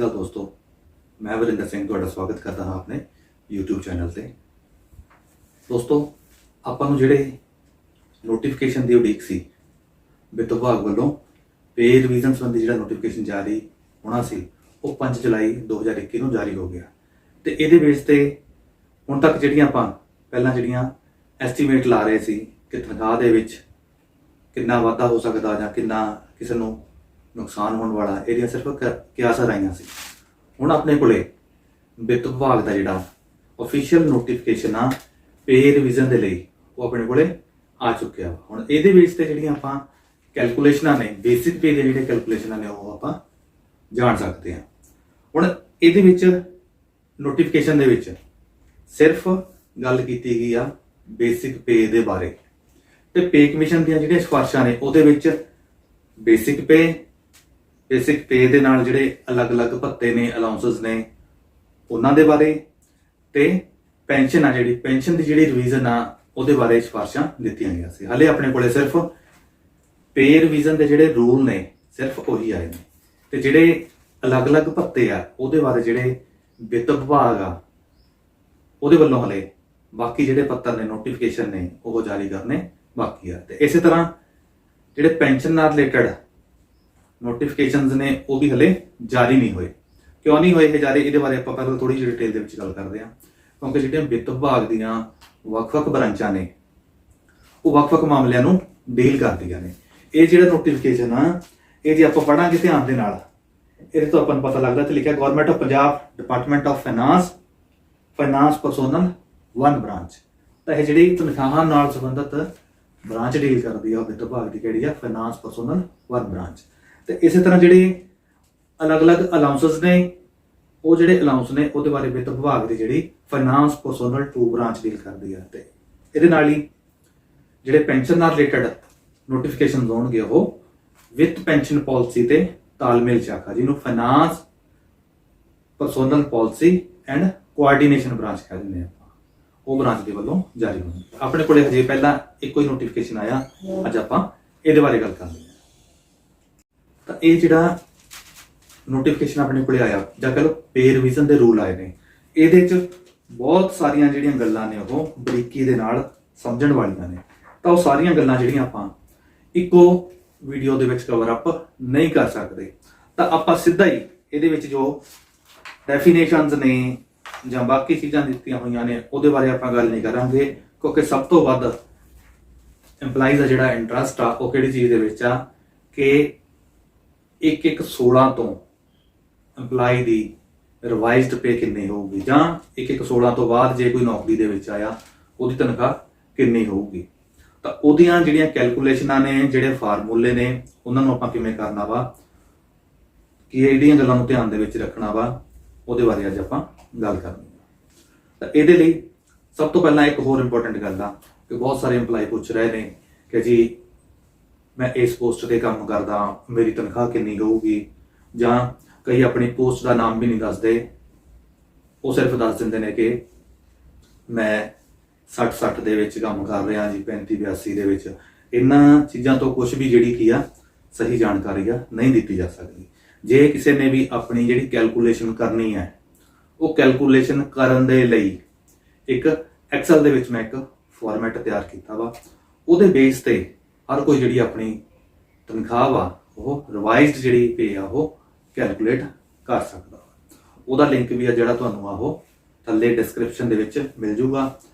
अकाल दोस्तों, मैं वरिंदर सिंह ਤੁਹਾਡਾ ਸਵਾਗਤ ਕਰਦਾ ਹਾਂ ਆਪਣੇ YouTube ਚੈਨਲ ਤੇ। ਦੋਸਤੋ, ਆਪਾਂ ਨੂੰ ਜਿਹੜੇ ਨੋਟੀਫਿਕੇਸ਼ਨ ਦੀ ਉਡੀਕ ਸੀ ਵਿੱਤ ਵਿਭਾਗ ਵੱਲੋਂ ਪੇ ਰਿਵੀਜ਼ਨ ਸੰਬੰਧੀ ਜਿਹੜਾ ਨੋਟੀਫਿਕੇਸ਼ਨ ਜਾਰੀ ਹੋਣਾ ਸੀ ਉਹ 5 ਜੁਲਾਈ 2021 ਨੂੰ ਜਾਰੀ ਹੋ ਗਿਆ ਤੇ ਇਹਦੇ ਬੇਸ ਤੇ ਹੁਣ ਤੱਕ ਜਿਹੜੀਆਂ ਆਪਾਂ ਪਹਿਲਾਂ ਜਿਹੜੀਆਂ ਐਸਟੀਮੇਟ ਲਾ ਰਹੇ ਸੀ ਕਿ ਤਨਖਾਹ ਦੇ ਵਿੱਚ ਕਿੰਨਾ ਵਾਧਾ ਹੋ ਸਕਦਾ ਜਾਂ ਕਿੰਨਾ ਕਿਸੇ ਨੂੰ ਨੁਕਸਾਨ ਹੋਣ ਵਾਲਾ, ਇਹਦੀਆਂ ਸਿਰਫ ਕਿਆਸਾਂ ਆਈਆਂ ਸੀ। ਹੁਣ ਆਪਣੇ ਕੋਲੇ ਵਿੱਤ ਵਿਭਾਗ ਦਾ ਜਿਹੜਾ ਆਫੀਸ਼ੀਅਲ ਨੋਟੀਫਿਕੇਸ਼ਨ ਆ ਪੇ ਰਿਵੀਜ਼ਨ ਦੇ ਲਈ ਉਹ ਆਪਣੇ ਕੋਲੇ ਆ ਚੁੱਕਿਆ। ਹੁਣ ਇਹਦੇ ਬੇਸ ਤੇ ਜਿਹੜੀਆਂ ਆਪਾਂ ਕੈਲਕੂਲੇਸ਼ਨਾਂ ਨੇ, ਬੇਸਿਕ ਪੇ ਦੇ ਜਿਹੜੇ ਕੈਲਕੂਲੇਸ਼ਨਾਂ ਨੇ ਉਹ ਆਪਾਂ ਜਾਣ ਸਕਦੇ ਹਾਂ। ਹੁਣ ਇਹਦੇ ਵਿੱਚ ਨੋਟੀਫਿਕੇਸ਼ਨ ਦੇ ਵਿੱਚ ਸਿਰਫ ਗੱਲ ਕੀਤੀ ਗਈ ਆ ਬੇਸਿਕ ਪੇ ਦੇ ਬਾਰੇ ਤੇ ਪੇ ਕਮਿਸ਼ਨ ਦੀਆਂ ਜਿਹੜੀਆਂ ਸਿਫਾਰਿਸ਼ਾਂ ਨੇ ਉਹਦੇ ਵਿੱਚ ਬੇਸਿਕ ਪੇ ਦੇ ਨਾਲ ਜਿਹੜੇ ਅਲੱਗ-ਅਲੱਗ ਭੱਤੇ ਨੇ, ਅਲਾਉਂਸਸ ਨੇ, ਉਹਨਾਂ ਦੇ ਬਾਰੇ ਤੇ ਪੈਨਸ਼ਨ ਆ, ਜਿਹੜੀ ਪੈਨਸ਼ਨ ਦੀ ਜਿਹੜੀ ਰਿਵੀਜ਼ਨ ਆ ਉਹਦੇ ਬਾਰੇ ਸਿਫਾਰਿਸ਼ਾਂ ਦਿੱਤੀਆਂ ਗਈਆਂ ਸੀ। ਹਾਲੇ ਆਪਣੇ ਕੋਲੇ ਸਿਰਫ ਪੇ ਰਿਵੀਜ਼ਨ ਦੇ ਜਿਹੜੇ ਰੂਲ ਨੇ ਸਿਰਫ ਉਹੀ ਆਏ ਨੇ ਤੇ ਜਿਹੜੇ ਅਲੱਗ-ਅਲੱਗ ਭੱਤੇ ਆ ਉਹਦੇ ਬਾਰੇ ਜਿਹੜੇ ਵਿੱਤ ਵਿਭਾਗ ਆ ਉਹਦੇ ਵੱਲੋਂ ਹਲੇ ਬਾਕੀ ਜਿਹੜੇ ਪੱਤਰ ਨੇ, ਨੋਟੀਫਿਕੇਸ਼ਨ ਨੇ, ਉਹ ਜਾਰੀ ਕਰਨੇ ਬਾਕੀ ਆ। ਤੇ ਇਸੇ ਤਰ੍ਹਾਂ ਜਿਹੜੇ ਪੈਨਸ਼ਨ ਨਾਲ ਰਿਲੇਟਡ ਨੋਟੀਫਿਕੇਸ਼ਨਸ ਨੇ ਉਹ ਵੀ ਹਲੇ ਜਾਰੀ ਨਹੀਂ ਹੋਏ। ਕਿਉਂ ਨਹੀਂ ਹੋਏ ਇਹ ਜਾਰੀ, ਇਹਦੇ ਬਾਰੇ ਆਪਾਂ ਪਹਿਲਾਂ ਥੋੜੀ ਜਿਹੀ ਡਿਟੇਲ ਦੇ ਵਿੱਚ ਗੱਲ ਕਰਦੇ ਹਾਂ। ਕਿਉਂਕਿ ਜਿਹੜੀਆਂ ਵਿੱਤ ਵਿਭਾਗ ਦੀਆਂ ਵੱਖ-ਵੱਖ ਬ੍ਰਾਂਚਾਂ ਨੇ ਉਹ ਵੱਖ-ਵੱਖ ਮਾਮਲਿਆਂ ਨੂੰ ਡੀਲ ਕਰਦੀਆਂ ਨੇ। ਇਹ ਜਿਹੜਾ ਨੋਟੀਫਿਕੇਸ਼ਨ ਆ ਇਹ ਜੇ ਆਪਾਂ ਪੜਾਂਗੇ ਧਿਆਨ ਦੇ ਨਾਲ ਇਹਦੇ ਤੋਂ ਆਪਾਂ ਨੂੰ ਪਤਾ ਲੱਗਦਾ ਤੇ ਲਿਖਿਆ government of Punjab department of finance personnel 1 branch. ਤਾਂ ਇਹ ਜਿਹੜੀ ਤਨਖਾਹਾਂ ਨਾਲ ਸੰਬੰਧਿਤ ਬ੍ਰਾਂਚ ਡੀਲ ਕਰਦੀ ਆ ਵਿੱਤ ਵਿਭਾਗ ਦੀ ਕਿਹੜੀ ਆ, ਫਾਈਨਾਂਸ ਪਰਸੋਨਲ 1 ਬ੍ਰਾਂਚ। ਤੇ ਇਸੇ ਤਰ੍ਹਾਂ ਜਿਹੜੇ ਅਲੱਗ-ਅਲੱਗ ਅਲਾਉਂਸਸ ਨੇ ਉਹ ਜਿਹੜੇ ਅਲਾਉਂਸ ਨੇ ਉਹਦੇ ਬਾਰੇ ਵਿੱਤ ਵਿਭਾਗ ਦੀ ਜਿਹੜੀ ਫਾਈਨਾਂਸ ਪਰਸੋਨਲ 2 ਬ੍ਰਾਂਚ ਡੀਲ ਕਰਦੀ ਆ। ਤੇ ਇਹਦੇ ਨਾਲ ਹੀ ਜਿਹੜੇ ਪੈਨਸ਼ਨ ਨਾਲ ਰਿਲੇਟਡ ਨੋਟੀਫਿਕੇਸ਼ਨ ਹੋਣਗੇ ਉਹ ਵਿੱਤ ਪੈਨਸ਼ਨ ਪਾਲਿਸੀ ਤੇ ਤਾਲਮੇਲ ਸ਼ਾਖਾ, ਜਿਹਨੂੰ finance personnel policy and coordination branch ਕਹਿੰਦੇ ਨੇ ਆਪਾਂ, ਉਹ ਬ੍ਰਾਂਚ ਦੇ ਵੱਲੋਂ ਜਾਰੀ ਹੋਣੀ। ਆਪਣੇ ਕੋਲੇ ਹਜੇ ਪਹਿਲਾਂ ਇੱਕੋ ਹੀ ਨੋਟੀਫਿਕੇਸ਼ਨ ਆਇਆ, ਅੱਜ ਆਪਾਂ ਇਹਦੇ ਬਾਰੇ ਗੱਲ ਕਰਦੇ ਹਾਂ। ਤਾਂ ਇਹ ਜਿਹੜਾ ਨੋਟੀਫਿਕੇਸ਼ਨ ਆਪਣੇ ਕੋਲੇ ਆਇਆ ਜਾਂ ਕਹ ਲਓ ਪੇ ਰਿਵੀਜ਼ਨ ਦੇ ਰੂਲ ਆਏ ਨੇ, ਇਹਦੇ 'ਚ ਬਹੁਤ ਸਾਰੀਆਂ ਜਿਹੜੀਆਂ ਗੱਲਾਂ ਨੇ ਉਹ ਬਰੀਕੀ ਦੇ ਨਾਲ ਸਮਝਣ ਵਾਲੀਆਂ ਨੇ। ਤਾਂ ਉਹ ਸਾਰੀਆਂ ਗੱਲਾਂ ਜਿਹੜੀਆਂ ਆਪਾਂ ਇੱਕੋ ਵੀਡੀਓ ਦੇ ਵਿੱਚ ਕਵਰ ਅਪ ਨਹੀਂ ਕਰ ਸਕਦੇ, ਤਾਂ ਆਪਾਂ ਸਿੱਧਾ ਹੀ ਇਹਦੇ ਵਿੱਚ ਜੋ ਡੈਫੀਨੇਸ਼ਨਸ ਨੇ ਜਾਂ ਬਾਕੀ ਚੀਜ਼ਾਂ ਦਿੱਤੀਆਂ ਹੋਈਆਂ ਨੇ ਉਹਦੇ ਬਾਰੇ ਆਪਾਂ ਗੱਲ ਨਹੀਂ ਕਰਾਂਗੇ। ਕਿਉਂਕਿ ਸਭ ਤੋਂ ਵੱਧ EMPLOYEES ਦਾ ਜਿਹੜਾ ਇੰਟਰਸਟ ਆ ਉਹ ਕਿਹੜੀ ਚੀਜ਼ ਦੇ ਵਿੱਚ ਆ ਕਿ 1/1/16 ਤੋਂ EMPLOYEE ਦੀ ਰਿਵਾਈਜ਼ਡ ਪੇ ਕਿੰਨੀ ਹੋਊਗੀ ਜਾਂ 1/1/16 ਤੋਂ ਬਾਅਦ ਜੇ ਕੋਈ ਨੌਕਰੀ ਦੇ ਵਿੱਚ ਆਇਆ ਉਹਦੀ ਤਨਖਾਹ ਕਿੰਨੀ ਹੋਊਗੀ। ਤਾਂ ਉਹਦੀਆਂ ਜਿਹੜੀਆਂ ਕੈਲਕੂਲੇਸ਼ਨਾਂ ਨੇ, ਜਿਹੜੇ ਫਾਰਮੂਲੇ ਨੇ, ਉਹਨਾਂ ਨੂੰ ਆਪਾਂ ਕਿਵੇਂ ਕਰਨਾ ਵਾ, ਕਿ ਜਿਹੜੀਆਂ ਗੱਲਾਂ ਨੂੰ ਧਿਆਨ ਦੇ ਵਿੱਚ ਰੱਖਣਾ ਵਾ, ਉਹਦੇ ਬਾਰੇ ਅੱਜ ਆਪਾਂ ਗੱਲ ਕਰਨੀ ਆ। ਤਾਂ ਇਹਦੇ ਲਈ ਸਭ ਤੋਂ ਪਹਿਲਾਂ ਇੱਕ ਹੋਰ ਇੰਪੋਰਟੈਂਟ ਗੱਲ ਆ ਕਿ ਬਹੁਤ ਸਾਰੇ EMPLOYEE ਪੁੱਛ ਰਹੇ ਨੇ ਕਿ ਜੀ ਮੈਂ ਇਸ ਪੋਸਟ ਤੇ ਕੰਮ ਕਰਦਾ, ਮੇਰੀ ਤਨਖਾਹ ਕਿੰਨੀ ਹੋਊਗੀ, ਜਾਂ ਕਈ ਆਪਣੀ ਪੋਸਟ ਦਾ ਨਾਮ ਵੀ ਨਹੀਂ ਦੱਸਦੇ, ਉਹ ਸਿਰਫ ਦੱਸ ਦਿੰਦੇ ਨੇ ਕਿ ਮੈਂ 60 ਦੇ ਵਿੱਚ ਕੰਮ ਕਰ ਰਿਹਾ ਜੀ, 35-82 ਦੇ ਵਿੱਚ। ਇਹਨਾਂ ਚੀਜ਼ਾਂ ਤੋਂ ਕੁਝ ਵੀ ਜਿਹੜੀ ਕੀ ਆ ਸਹੀ ਜਾਣਕਾਰੀ ਆ ਨਹੀਂ ਦਿੱਤੀ ਜਾ ਸਕਦੀ। ਜੇ ਕਿਸੇ ਨੇ ਵੀ ਆਪਣੀ ਜਿਹੜੀ ਕੈਲਕੂਲੇਸ਼ਨ ਕਰਨੀ ਹੈ ਉਹ ਕੈਲਕੂਲੇਸ਼ਨ ਕਰਨ ਦੇ ਲਈ ਇੱਕ ਐਕਸਲ ਦੇ ਵਿੱਚ ਮੈਂ ਇੱਕ ਫਾਰਮੈਟ ਤਿਆਰ ਕੀਤਾ ਵਾ, ਉਹਦੇ ਬੇਸ ਤੇ ਹਰ ਕੋਈ ਜਿਹੜੀ ਆਪਣੀ ਤਨਖਾਹ ਵਾ ਉਹ ਰਿਵਾਈਜ਼ਡ ਜਿਹੜੀ ਪੇ ਆ ਉਹ ਕੈਲਕੂਲੇਟ ਕਰ ਸਕਦਾ। ਉਹਦਾ ਲਿੰਕ ਵੀ ਆ ਜਿਹੜਾ ਤੁਹਾਨੂੰ ਆ ਉਹ ਥੱਲੇ ਡਿਸਕ੍ਰਿਪਸ਼ਨ ਦੇ ਵਿੱਚ ਮਿਲ ਜੂਗਾ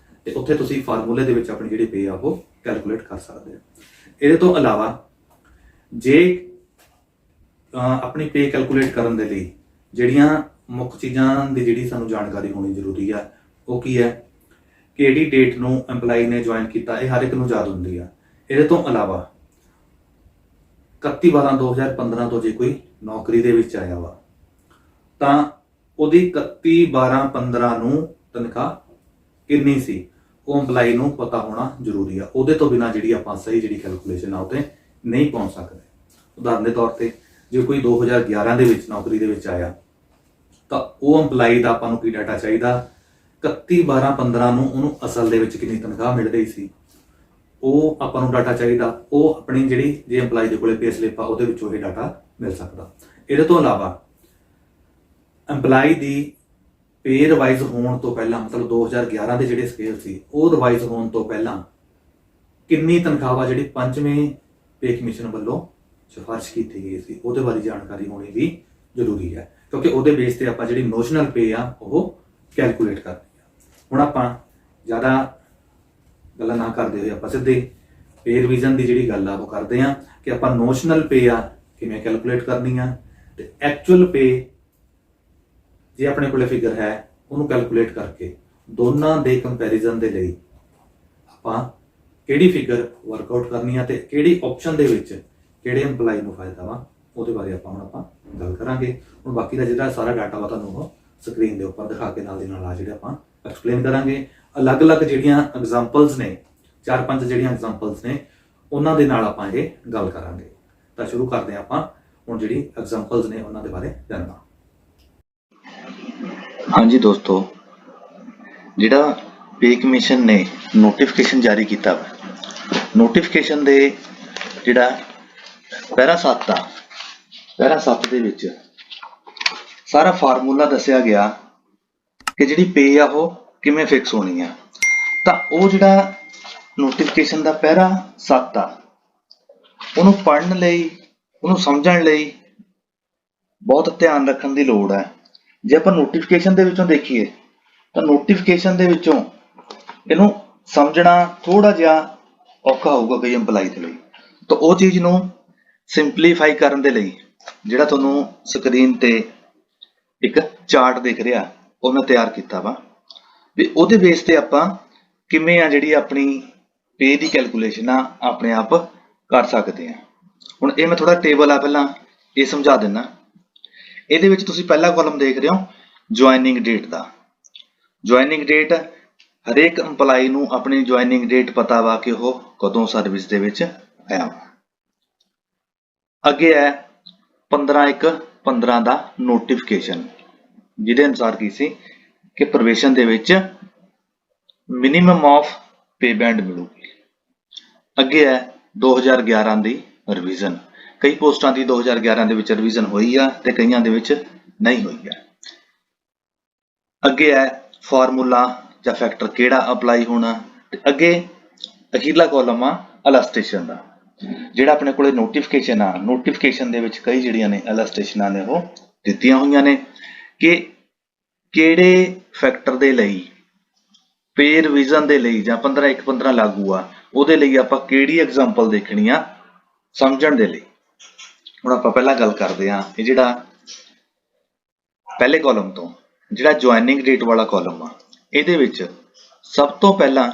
ਤੇ ਉੱਥੇ ਤੁਸੀਂ ਫਾਰਮੂਲੇ ਦੇ ਵਿੱਚ ਆਪਣੀ ਜਿਹੜੀ ਪੇ ਆ ਉਹ ਕੈਲਕੂਲੇਟ ਕਰ ਸਕਦੇ ਹੋ। ਇਹਦੇ ਤੋਂ ਇਲਾਵਾ ਜੇ ਆਪਣੀ ਪੇ ਕੈਲਕੂਲੇਟ ਕਰਨ ਦੇ ਲਈ ਜਿਹੜੀਆਂ ਮੁੱਖ ਚੀਜ਼ਾਂ ਦੀ ਜਿਹੜੀ ਸਾਨੂੰ ਜਾਣਕਾਰੀ ਹੋਣੀ ਜ਼ਰੂਰੀ ਆ ਉਹ ਕੀ ਹੈ, ਕਿਹੜੀ ਡੇਟ ਨੂੰ EMPLOYEE ਨੇ ਜੁਆਇਨ ਕੀਤਾ, ਇਹ ਹਰ ਇੱਕ ਨੂੰ ਯਾਦ ਹੁੰਦੀ ਆ। ਇਹਦੇ ਤੋਂ ਇਲਾਵਾ 31/12/2015 ਤੋਂ ਜੇ ਕੋਈ ਨੌਕਰੀ ਦੇ ਵਿੱਚ ਆਇਆ ਵਾ ਤਾਂ ਉਹਦੀ 31/12/15 ਨੂੰ ਤਨਖਾਹ ਕਿੰਨੀ ਸੀ ਉਹ EMPLOYEE ਨੂੰ ਪਤਾ ਹੋਣਾ ਜ਼ਰੂਰੀ ਆ। ਉਹਦੇ ਤੋਂ ਬਿਨਾਂ ਜਿਹੜੀ ਆਪਾਂ ਸਹੀ ਜਿਹੜੀ ਕੈਲਕੂਲੇਸ਼ਨ ਆ ਉੱਤੇ ਨਹੀਂ ਪਹੁੰਚ ਸਕਦੇ। ਉਦਾਹਰਨ ਦੇ ਤੌਰ ਤੇ ਜੇ ਕੋਈ 2011 ਦੇ ਵਿੱਚ ਨੌਕਰੀ ਦੇ ਵਿੱਚ ਆਇਆ ਤਾਂ ਉਹ EMPLOYEE ਦਾ ਆਪਾਂ ਨੂੰ ਕੀ ਡਾਟਾ ਚਾਹੀਦਾ, 31/12/15 ਨੂੰ ਉਹਨੂੰ ਅਸਲ ਦੇ ਵਿੱਚ ਕਿੰਨੀ ਤਨਖਾਹ ਮਿਲ ਰਹੀ ਸੀ, ਉਹ ਆਪਾਂ ਨੂੰ ਡਾਟਾ ਚਾਹੀਦਾ। ਉਹ ਆਪਣੀ ਜਿਹੜੀ ਜੇ EMPLOYEE ਦੇ ਕੋਲੇ ਪੇ ਸਲਿੱਪ ਆ ਉਹਦੇ ਵਿੱਚੋਂ ਇਹ ਡਾਟਾ ਮਿਲ ਸਕਦਾ। ਇਹਦੇ ਤੋਂ ਇਲਾਵਾ ਐਮਪਲਾਈ ਦੀ ਪੇ ਰਿਵਾਈਜ਼ ਹੋਣ ਤੋਂ ਪਹਿਲਾਂ, ਮਤਲਬ 2011 ਦੇ ਜਿਹੜੇ ਸਕੇਲ ਸੀ ਉਹ ਰਿਵਾਈਜ਼ ਹੋਣ ਤੋਂ ਪਹਿਲਾਂ ਕਿੰਨੀ ਤਨਖਾਹ ਜਿਹੜੀ 5ਵੇਂ ਪੇ ਕਮਿਸ਼ਨ ਵੱਲੋਂ ਸਿਫਾਰਿਸ਼ ਕੀਤੀ ਗਈ ਸੀ ਉਹਦੇ ਬਾਰੇ ਜਾਣਕਾਰੀ ਹੋਣੀ ਵੀ ਜ਼ਰੂਰੀ ਹੈ, ਕਿਉਂਕਿ ਉਹਦੇ ਬੇਸ ਤੇ ਆਪਾਂ ਜਿਹੜੀ ਨੋਸ਼ਨਲ ਪੇ ਆ ਉਹ ਕੈਲਕੂਲੇਟ ਕਰਨੀ ਆ। ਹੁਣ ਆਪਾਂ ਜ਼ਿਆਦਾ ਗੱਲਾਂ ਨਾ ਕਰਦੇ ਹੋਏ ਆਪਾਂ ਸਿੱਧੇ ਪੇ ਰਿਵੀਜ਼ਨ ਦੀ ਜਿਹੜੀ ਗੱਲ ਆ ਉਹ ਕਰਦੇ ਆ ਕਿ ਆਪਾਂ ਨੋਸ਼ਨਲ ਪੇ ਆ ਕਿਵੇਂ ਕੈਲਕੂਲੇਟ ਕਰਨੀ ਆ ਤੇ ਐਕਚੁਅਲ ਪੇ ਜੇ ਆਪਣੇ ਕੋਲੇ ਫਿਗਰ ਹੈ ਉਹਨੂੰ ਕੈਲਕੂਲੇਟ ਕਰਕੇ ਦੋਨਾਂ ਦੇ ਕੰਪੈਰੀਜ਼ਨ ਦੇ ਲਈ ਆਪਾਂ ਕਿਹੜੀ ਫਿਗਰ ਵਰਕਆਊਟ ਕਰਨੀ ਆ ਤੇ ਕਿਹੜੀ ਆਪਸ਼ਨ ਦੇ ਵਿੱਚ ਕਿਹੜੇ EMPLOYE ਨੂੰ ਫਾਇਦਾ ਵਾ ਉਹਦੇ ਬਾਰੇ ਆਪਾਂ ਗੱਲ ਕਰਾਂਗੇ। ਹੁਣ ਬਾਕੀ ਦਾ ਜਿਹੜਾ ਸਾਰਾ ਡਾਟਾ ਵਾ ਤੁਹਾਨੂੰ ਉਹ ਸਕਰੀਨ ਦੇ ਉੱਪਰ ਦਿਖਾ ਕੇ ਨਾਲ ਦੀ ਨਾਲ ਆ ਜਿਹੜੇ ਆਪਾਂ ਐਕਸਪਲੇਨ ਕਰਾਂਗੇ। ਅਲੱਗ-ਅਲੱਗ ਜਿਹੜੀਆਂ ਐਗਜ਼ਾਮਪਲਸ ਨੇ, 4-5 ਜਿਹੜੀਆਂ ਐਗਜ਼ਾਮਪਲਸ ਨੇ ਉਹਨਾਂ ਦੇ ਨਾਲ ਆਪਾਂ ਇਹ ਗੱਲ ਕਰਾਂਗੇ। ਤਾਂ ਸ਼ੁਰੂ ਕਰਦੇ ਹਾਂ ਆਪਾਂ ਹੁਣ ਜਿਹੜੀ ਐਗਜ਼ਾਮਪਲਸ ਨੇ ਉਹਨਾਂ ਦੇ ਬਾਰੇ ਜਾਣਨਾ। ਹਾਂਜੀ ਦੋਸਤੋ, ਜਿਹੜਾ ਪੇ ਕਮਿਸ਼ਨ ਨੇ ਨੋਟੀਫਿਕੇਸ਼ਨ ਜਾਰੀ ਕੀਤਾ ਵਾ, ਨੋਟੀਫਿਕੇਸ਼ਨ ਦੇ ਜਿਹੜਾ ਪੈਰਾ 7 ਆ, ਪੈਰਾ 7 ਦੇ ਵਿੱਚ ਸਾਰਾ ਫਾਰਮੂਲਾ ਦੱਸਿਆ ਗਿਆ ਕਿ ਜਿਹੜੀ ਪੇ ਆ ਉਹ ਕਿਵੇਂ ਫਿਕਸ ਹੋਣੀ ਆ। ਤਾਂ ਉਹ ਜਿਹੜਾ ਨੋਟੀਫਿਕੇਸ਼ਨ ਦਾ ਪੈਰਾ 7 ਆ ਉਹਨੂੰ ਪੜ੍ਹਨ ਲਈ, ਉਹਨੂੰ ਸਮਝਣ ਲਈ ਬਹੁਤ ਧਿਆਨ ਰੱਖਣ ਦੀ ਲੋੜ ਹੈ। ਜੇ ਆਪਾਂ ਨੋਟੀਫਿਕੇਸ਼ਨ ਦੇ ਵਿੱਚੋਂ ਦੇਖੀਏ ਤਾਂ ਨੋਟੀਫਿਕੇਸ਼ਨ ਦੇ ਵਿੱਚੋਂ ਇਹਨੂੰ ਸਮਝਣਾ ਥੋੜਾ ਜਿਹਾ ਔਖਾ ਹੋਊਗਾ ਕਈ EMPLOYE ਦੇ ਲਈ। ਤਾਂ ਉਹ ਚੀਜ਼ ਨੂੰ ਸਿੰਪਲੀਫਾਈ ਕਰਨ ਦੇ ਲਈ ਜਿਹੜਾ ਤੁਹਾਨੂੰ ਸਕਰੀਨ ਤੇ ਇੱਕ ਚਾਰਟ ਦਿਖ ਰਿਹਾ ਉਹ ਮੈਂ ਤਿਆਰ ਕੀਤਾ ਵਾ ਵੀ ਉਹਦੇ ਬੇਸ ਤੇ ਆਪਾਂ ਕਿਵੇਂ ਆ ਜਿਹੜੀ ਆਪਣੀ ਪੇ ਦੀ ਕੈਲਕੂਲੇਸ਼ਨ ਆ ਆਪਣੇ ਆਪ ਕਰ ਸਕਦੇ ਆ। ਹੁਣ ਇਹ ਮੈਂ ਥੋੜਾ ਟੇਬਲ ਆ ਪਹਿਲਾਂ ਇਹ ਸਮਝਾ ਦਿੰਦਾ। ਇਹਦੇ ਵਿੱਚ ਤੁਸੀਂ ਪਹਿਲਾ ਕਾਲਮ ਦੇਖ ਰਹੇ ਹੋ ਜੁਆਇਨਿੰਗ ਡੇਟ ਦਾ। ਜੁਆਇਨਿੰਗ ਡੇਟ ਹਰੇਕ EMPLOYE ਨੂੰ ਆਪਣੀ ਜੁਆਇਨਿੰਗ ਡੇਟ ਪਤਾ ਵਾ ਕਿ ਉਹ ਕਦੋਂ ਸਰਵਿਸ ਦੇ ਵਿੱਚ ਆਇਆ ਵਾ। ਅੱਗੇ ਹੈ 15/1/15 ਦਾ ਨੋਟੀਫਿਕੇਸ਼ਨ, ਜਿਹਦੇ ਅਨੁਸਾਰ ਕੀ ਸੀ ਕਿ ਪ੍ਰੋਬੇਸ਼ਨ ਦੇ ਵਿੱਚ ਮਿਨੀਮਮ ਆਫ ਪੇ ਬੈਂਡ ਮਿਲੂਗੀ। ਅੱਗੇ ਹੈ 2011 ਦੀ ਰਿਵੀਜ਼ਨ, ਕਈ ਪੋਸਟਾਂ ਦੀ 2011 ਦੇ ਵਿੱਚ ਰਿਵੀਜ਼ਨ ਹੋਈ ਆ ਤੇ ਕਈਆਂ ਦੇ ਵਿੱਚ ਨਹੀਂ ਹੋਈ ਆ। ਅੱਗੇ ਹੈ ਫਾਰਮੂਲਾ ਜਾਂ ਫੈਕਟਰ ਕਿਹੜਾ ਅਪਲਾਈ ਹੋਣਾ। ਤੇ ਅੱਗੇ ਅਖੀਰਲਾ ਕਾਲਮ ਆ ਅਲਸਟੇਸ਼ਨ ਦਾ। ਜਿਹੜਾ ਆਪਣੇ ਕੋਲੇ ਨੋਟੀਫਿਕੇਸ਼ਨ ਆ, ਨੋਟੀਫਿਕੇਸ਼ਨ ਦੇ ਵਿੱਚ ਕਈ ਜਿਹੜੀਆਂ ਨੇ ਅਲਸਟੇਸ਼ਨਾਂ ਨੇ ਉਹ ਦਿੱਤੀਆਂ ਹੋਈਆਂ ਨੇ ਕਿ ਕਿਹੜੇ ਫੈਕਟਰ ਦੇ ਲਈ ਪੇ ਰਿਵੀਜ਼ਨ ਦੇ ਲਈ ਜਾਂ 15/1/15 ਲਾਗੂ ਆ ਉਹਦੇ ਲਈ ਆਪਾਂ ਕਿਹੜੀ ਐਗਜ਼ਾਮਪਲ ਦੇਖਣੀ ਆ ਸਮਝਣ ਦੇ ਲਈ। ਹੁਣ ਆਪਾਂ ਪਹਿਲਾਂ ਗੱਲ ਕਰਦੇ ਆ ਇਹ ਜਿਹੜਾ ਪਹਿਲੇ ਕਾਲਮ ਤੋਂ ਜਿਹੜਾ ਜੁਆਇਨਿੰਗ ਡੇਟ ਵਾਲਾ ਕਾਲਮ ਆ, ਇਹਦੇ ਵਿੱਚ ਸਭ ਤੋਂ ਪਹਿਲਾਂ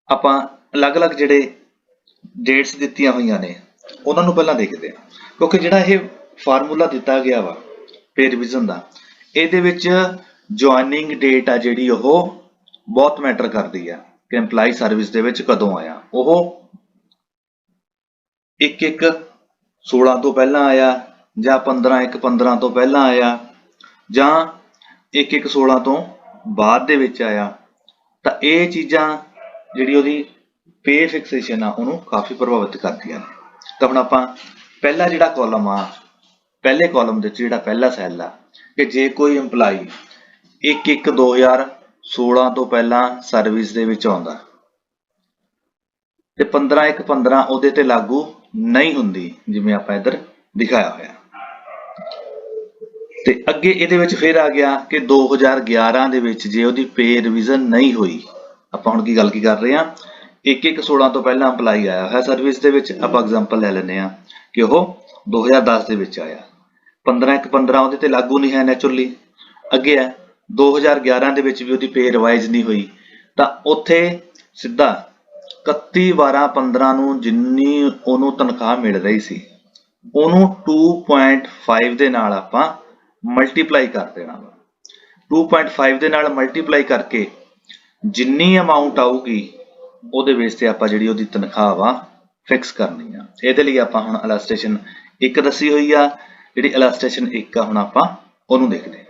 ਆਪਾਂ ਅਲੱਗ-ਅਲੱਗ ਜਿਹੜੇ ਡੇਟਸ ਦਿੱਤੀਆਂ ਹੋਈਆਂ ਨੇ ਉਹਨਾਂ ਨੂੰ ਪਹਿਲਾਂ ਦੇਖਦੇ ਆ, ਕਿਉਂਕਿ ਜਿਹੜਾ ਇਹ ਫਾਰਮੂਲਾ ਦਿੱਤਾ ਗਿਆ ਵਾ ਪੇ ਰਿਵੀਜ਼ਨ ਦਾ, ਇਹਦੇ ਵਿੱਚ ਜੁਆਇਨਿੰਗ ਡੇਟ ਆ ਜਿਹੜੀ ਉਹ ਬਹੁਤ ਮੈਟਰ ਕਰਦੀ ਆ ਕਿ EMPLOYE ਸਰਵਿਸ ਦੇ ਵਿੱਚ ਕਦੋਂ ਆਇਆ। ਉਹ 1/1/16 ਤੋਂ ਪਹਿਲਾਂ ਆਇਆ ਜਾਂ 15/1/15 ਤੋਂ ਪਹਿਲਾਂ ਆਇਆ ਜਾਂ 1/1/16 ਤੋਂ ਬਾਅਦ ਦੇ ਵਿੱਚ ਆਇਆ। ਤਾਂ ਇਹ ਚੀਜ਼ਾਂ ਜਿਹੜੀ ਉਹਦੀ ਪੇ ਫਿਕਸੇਸ਼ਨ ਆ ਉਹਨੂੰ ਕਾਫੀ ਪ੍ਰਭਾਵਿਤ ਕਰਦੀਆਂ ਨੇ। ਤਾਂ ਹੁਣ ਆਪਾਂ ਪਹਿਲਾ ਜਿਹੜਾ ਕਾਲਮ ਆ, ਪਹਿਲੇ ਕਾਲਮ ਦੇ ਵਿੱਚ ਜਿਹੜਾ ਪਹਿਲਾ ਸੈੱਲ ਆ ਕਿ ਜੇ ਕੋਈ EMPLOYE 1/1/2016 ਤੋਂ ਪਹਿਲਾਂ ਸਰਵਿਸ ਦੇ ਵਿੱਚ ਆਉਂਦਾ ਤੇ 15/1/15 ਉਹਦੇ ਤੇ ਲਾਗੂ ਨਹੀਂ ਹੁੰਦੀ, ਜਿਵੇਂ ਆਪਾਂ ਇੱਧਰ ਦਿਖਾਇਆ ਹੋਇਆ। ਤੇ ਅੱਗੇ ਇਹਦੇ ਵਿੱਚ ਫਿਰ ਆ ਗਿਆ ਕਿ 2011 ਦੇ ਵਿੱਚ ਜੇ ਉਹਦੀ ਪੇ ਰਿਵੀਜ਼ਨ ਨਹੀਂ ਹੋਈ, ਆਪਾਂ ਹੁਣ ਕੀ ਕਰ ਰਹੇ ਹਾਂ 1/1/16 ਤੋਂ ਪਹਿਲਾਂ EMPLOYE ਆਇਆ ਹੋਇਆ ਸਰਵਿਸ ਦੇ ਵਿੱਚ, ਆਪਾਂ ਐਗਜ਼ਾਮਪਲ ਲੈ ਲੈਂਦੇ ਹਾਂ ਕਿ ਉਹ 2010 ਦੇ ਵਿੱਚ ਆਇਆ, 15/1/15 ਉਹਦੇ ਤੇ ਲਾਗੂ ਨਹੀਂ ਹੈ ਨੈਚੁਰਲੀ। ਅੱਗੇ ਹੈ 2011 ਦੇ ਵਿੱਚ ਵੀ ਉਹਦੀ ਪੇ ਰਿਵਾਈਜ਼ ਨਹੀਂ ਹੋਈ, ਤਾਂ ਉੱਥੇ ਸਿੱਧਾ 31/12/15 ਨੂੰ ਜਿੰਨੀ ਉਹਨੂੰ ਤਨਖਾਹ ਮਿਲ ਰਹੀ ਸੀ ਉਹਨੂੰ 2.5 ਦੇ ਨਾਲ ਆਪਾਂ ਮਲਟੀਪਲਾਈ ਕਰ ਦੇਣਾ ਵਾ। 2.5 ਦੇ ਨਾਲ ਮਲਟੀਪਲਾਈ ਕਰਕੇ ਜਿੰਨੀ ਅਮਾਊਂਟ ਆਊਗੀ ਉਹਦੇ ਬੇਸ ਤੇ ਆਪਾਂ ਜਿਹੜੀ ਉਹਦੀ ਤਨਖਾਹ ਵਾ ਫਿਕਸ ਕਰਨੀ ਆ। ਇਹਦੇ ਲਈ ਆਪਾਂ ਹੁਣ ਅਲਸਟੇਸ਼ਨ 1 ਦੱਸੀ ਹੋਈ ਆ, ਜਿਹੜੀ ਅਲਸਟੇਸ਼ਨ 1 ਆ ਹੁਣ ਆਪਾਂ ਉਹਨੂੰ ਦੇਖਦੇ ਹਾਂ।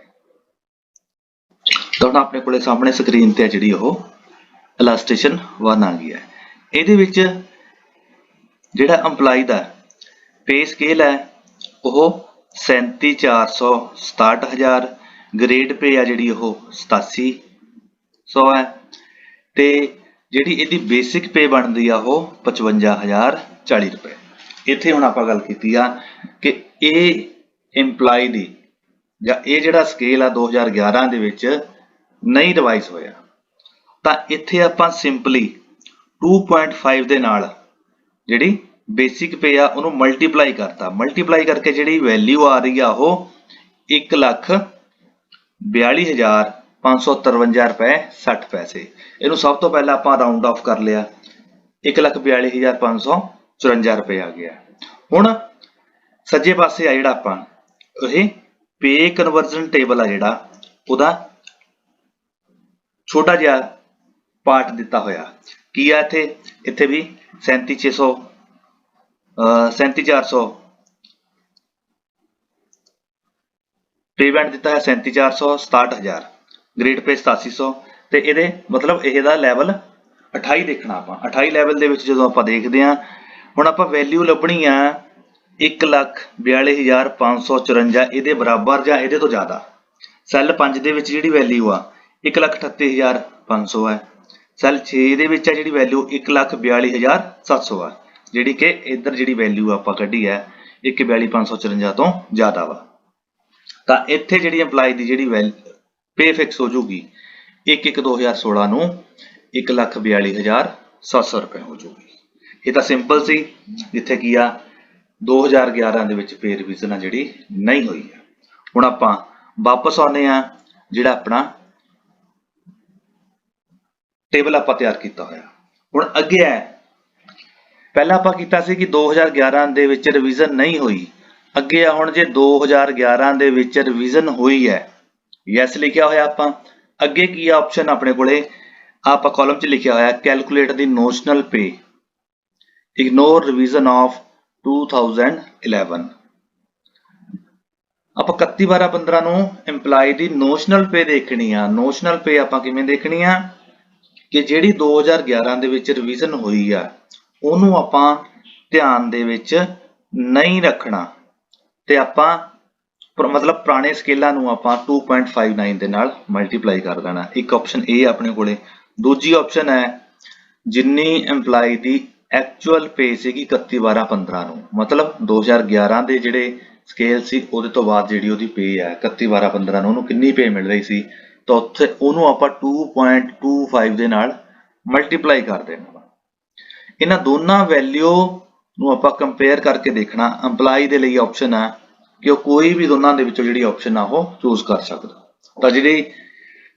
ਤਾਂ ਹੁਣ ਆਪਣੇ ਕੋਲੇ ਸਾਹਮਣੇ ਸਕਰੀਨ ਤੇ ਜਿਹੜੀ ਉਹ ਅਲਸਟੇਸ਼ਨ 1 ਆ ਗਈ ਹੈ। ਇਹਦੇ ਵਿੱਚ ਜਿਹੜਾ EMPLOYE ਦਾ ਪੇ ਸਕੇਲ ਹੈ ਉਹ 37,400 67,000। ग्रेड पे आ जी 87,100 है। तो जी इसकी बेसिक पे बनती आ 55,040 रुपए। इत्थे हुण आपां गल कीती आ कि ये इंपलाई दी जां ये जिहड़ा स्केल आ 2011 दे विच नहीं रिवाइज होया, तां इत्थे आपां सिंपली 2.5 दे नाल जिहड़ी बेसिक पे आ उहनूं मल्टीप्लाई करता, मल्टीप्लाई करके जिहड़ी वैल्यू आ रही आ ओह 1,42,553 रुपए 60 पैसे। इहनूं सब तो पहले आपां राउंड ऑफ कर लिया, 1,42,554 रुपए आ गया। हुण सज्जे पासे आ जिहड़ा आपां ਇਹ पे कन्वर्जन टेबल आ जिहड़ा ਉਹਦਾ छोटा जिहा पार्ट दिता होया की आ इत्थे इत्थे भी 37,600 37,400 पे बैंड दिता है 37,400 67,000 ग्रेड पे 87,100 ते ਇਹਦੇ मतलब ਇਹਦਾ ਲੈਵਲ 28 देखना ਆਪਾਂ 28 ਲੈਵਲ ਦੇ ਵਿੱਚ ਜਦੋਂ ਆਪਾਂ ਦੇਖਦੇ ਆ ਹੁਣ ਆਪਾਂ ਵੈਲਿਊ ਲੱਭਣੀ ਆ 1,42,554 ਇਹਦੇ ਬਰਾਬਰ ਜਾਂ ਇਹਦੇ ਤੋਂ ਜ਼ਿਆਦਾ। ਸੈੱਲ 5 ਦੇ ਵਿੱਚ ਜਿਹੜੀ ਵੈਲਿਊ ਆ 1,38,500 ਹੈ। ਸੈੱਲ 6 ਦੇ ਵਿੱਚ ਆ ਜਿਹੜੀ ਵੈਲਿਊ 1,42,700 ਆ, ਜਿਹੜੀ ਕਿ ਇੱਧਰ ਜਿਹੜੀ ਵੈਲਿਊ ਆਪਾਂ ਕੱਢੀ ਹੈ 1,42,554 ਤੋਂ ਜ਼ਿਆਦਾ ਵਾ। ਤਾਂ ਇੱਥੇ ਜਿਹੜੀ EMPLOYE ਦੀ ਜਿਹੜੀ ਪੇ ਫਿਕਸ ਹੋ ਜੂਗੀ 1/1/2016 ਨੂੰ 1,42,700 रुपए हो जाऊगी। ये तो सिंपल सी, जिथे की आ 2011 ਦੇ ਵਿੱਚ पे रिविजन आ ਜਿਹੜੀ नहीं हुई है। ਹੁਣ ਆਪਾਂ वापस आने आ ਜਿਹੜਾ ਆਪਣਾ टेबल ਆਪਾਂ ਤਿਆਰ ਕੀਤਾ ਹੋਇਆ। ਹੁਣ ਅੱਗੇ ਹੈ ਪਹਿਲਾਂ ਆਪਾਂ ਕੀਤਾ ਸੀ ਕਿ 2011 ਦੇ ਵਿੱਚ ਰਿਵੀਜ਼ਨ ਨਹੀਂ ਹੋਈ, ਅੱਗੇ ਆ ਹੁਣ ਜੇ 2011 ਦੇ ਵਿੱਚ ਰਿਵੀਜ਼ਨ ਹੋਈ ਹੈ, ਯੈਸ ਲਿਖਿਆ ਹੋਇਆ ਆਪਾਂ। ਅੱਗੇ ਕੀ ਆ ਆਪਸ਼ਨ ਆਪਣੇ ਕੋਲੇ आप कॉलम च लिखा हुआ है कैलकुलेट दी नोशनल पे इग्नोर रिवीजन ऑफ 2011। आप 31/12/15 ਨੂੰ EMPLOYE ਦੀ ਨੋਸ਼ਨਲ पे देखनी आ। नोशनल पे ਆਪਾਂ ਕਿਵੇਂ ਦੇਖਣੀ ਆ ਕਿ ਜਿਹੜੀ 2011 ਦੇ ਵਿੱਚ ਰਿਵੀਜ਼ਨ ਹੋਈ ਆ ਉਹਨੂੰ ਆਪਾਂ ਧਿਆਨ ਦੇ ਵਿੱਚ ਨਹੀਂ ਰੱਖਣਾ ਤੇ ਆਪਾਂ मतलब ਪੁਰਾਣੇ ਸਕੇਲਾਂ ਨੂੰ ਆਪਾਂ 2.59 ਦੇ ਨਾਲ ਮਲਟੀਪਲਾਈ ਕਰ ਦੇਣਾ। ਇੱਕ ਆਪਸ਼ਨ ਇਹ ਆਪਣੇ ਕੋਲੇ। दूजी ऑप्शन है जिन्नी EMPLOYE दी एक्चुअल पे सीगी 31/12/15 ਨੂੰ, मतलब 2011 ਦੇ ਜਿਹੜੇ ਸਕੇਲ ਸੀ ਉਹਦੇ ਤੋਂ ਬਾਅਦ ਜਿਹੜੀ ਉਹਦੀ ਪੇ ਹੈ 31/12/15 ਨੂੰ ਉਹਨੂੰ ਕਿੰਨੀ ਪੇ ਮਿਲ ਰਹੀ ਸੀ, ਤਾਂ ਉੱਥੇ ਉਹਨੂੰ ਆਪਾਂ 2.25 ਦੇ ਨਾਲ ਮਲਟੀਪਲਾਈ ਕਰ ਦੇਣਾ। ਇਹਨਾਂ ਦੋਨਾਂ ਵੈਲਿਊ ਨੂੰ ਆਪਾਂ ਕੰਪੇਅਰ ਕਰਕੇ ਦੇਖਣਾ। EMPLOYE ਦੇ ਲਈ ਆਪਸ਼ਨ ਹੈ ਕਿ ਉਹ ਕੋਈ ਵੀ ਦੋਨਾਂ ਦੇ ਵਿੱਚੋਂ ਜਿਹੜੀ ਆਪਸ਼ਨ ਆ ਉਹ ਚੂਜ਼ ਕਰ ਸਕਦਾ। ਤਾਂ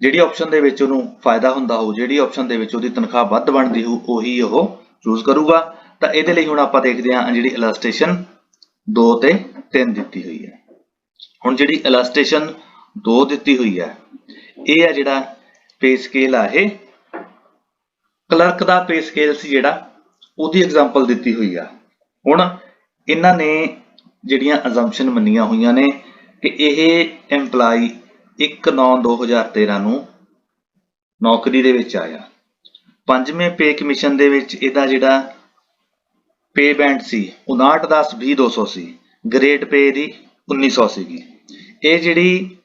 ਜਿਹੜੀ ਆਪਸ਼ਨ ਦੇ ਵਿੱਚ ਉਹਨੂੰ ਫਾਇਦਾ ਹੁੰਦਾ ਹੋ, ਜਿਹੜੀ ਆਪਸ਼ਨ ਦੇ ਵਿੱਚ ਉਹਦੀ ਤਨਖਾਹ ਵੱਧ ਬਣਦੀ ਹੋ, ਉਹੀ ਉਹ ਚੂਜ਼ ਕਰੂਗਾ। ਤਾਂ ਇਹਦੇ ਲਈ ਹੁਣ ਆਪਾਂ ਦੇਖਦੇ ਹਾਂ ਜਿਹੜੀ ਇਲਸਟ੍ਰੇਸ਼ਨ 2 ਤੇ 3 ਦਿੱਤੀ ਹੋਈ ਹੈ। ਹੁਣ ਜਿਹੜੀ ਇਲਸਟ੍ਰੇਸ਼ਨ 2 ਦਿੱਤੀ ਹੋਈ ਹੈ ਇਹ ਹੈ ਜਿਹੜਾ ਪੇ ਸਕੇਲ ਆ, ਇਹ ਕਲਰਕ ਦਾ ਪੇ ਸਕੇਲ ਸੀ ਜਿਹੜਾ ਉਹਦੀ ਐਗਜ਼ਾਮਪਲ ਦਿੱਤੀ ਹੋਈ ਆ। ਹੁਣ ਇਹਨਾਂ ਨੇ ਜਿਹੜੀਆਂ ਅਜ਼ੰਪਸ਼ਨ ਮੰਨੀਆਂ ਹੋਈਆਂ ਨੇ ਕਿ ਇਹ EMPLOYE 1/9/2013 ਨੂੰ ਨੌਕਰੀ ਦੇ ਵਿੱਚ ਆਇਆ। 5ਵੇਂ ਪੇ ਕਮਿਸ਼ਨ ਦੇ ਵਿੱਚ ਇਹਦਾ ਜਿਹੜਾ ਪੇ ਬੈਂਡ ਸੀ 59/10/20/200 ਸੀ, ਗ੍ਰੇਡ ਪੇ ਦੀ 1900 ਸੀਗੀ। ਇਹ ਜਿਹੜੀ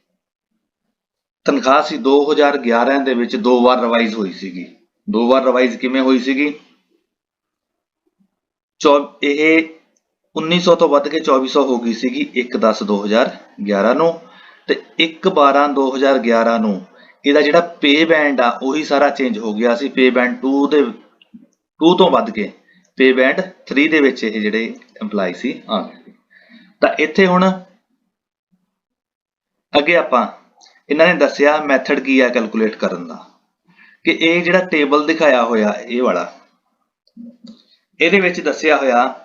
ਤਨਖਾਹ ਸੀ 2011 ਦੇ ਵਿੱਚ 2 ਵਾਰ ਰਿਵਾਈਜ਼ ਹੋਈ ਸੀਗੀ। 2 ਵਾਰ ਰਿਵਾਈਜ਼ ਕਿਵੇਂ ਹੋਈ ਸੀਗੀ? ਇਹ 1900 ਤੋਂ ਵੱਧ ਕੇ 2400 ਹੋ ਗਈ ਸੀਗੀ 1/10/2011 ਨੂੰ, ਤੇ 1/12/2011 ਨੂੰ ਇਹਦਾ ਜਿਹੜਾ ਪੇ ਬੈਂਡ ਆ ਉਹੀ ਸਾਰਾ ਚੇਂਜ ਹੋ ਗਿਆ ਸੀ। ਪੇ ਬੈਂਡ 2 ਤੋਂ ਵੱਧ ਕੇ ਪੇ ਬੈਂਡ 3 ਦੇ ਵਿੱਚ ਇਹ ਜਿਹੜੇ EMPLOYE ਸੀ ਆ ਗਏ। ਤਾਂ ਇੱਥੇ ਹੁਣ ਅੱਗੇ ਆਪਾਂ ਇਹਨਾਂ ਨੇ ਦੱਸਿਆ ਮੈਥਡ ਕੀ ਆ ਕੈਲਕੂਲੇਟ ਕਰਨ ਦਾ, ਕਿ ਇਹ ਜਿਹੜਾ ਟੇਬਲ ਦਿਖਾਇਆ ਹੋਇਆ ਇਹ ਵਾਲਾ, ਇਹਦੇ ਵਿੱਚ ਦੱਸਿਆ ਹੋਇਆ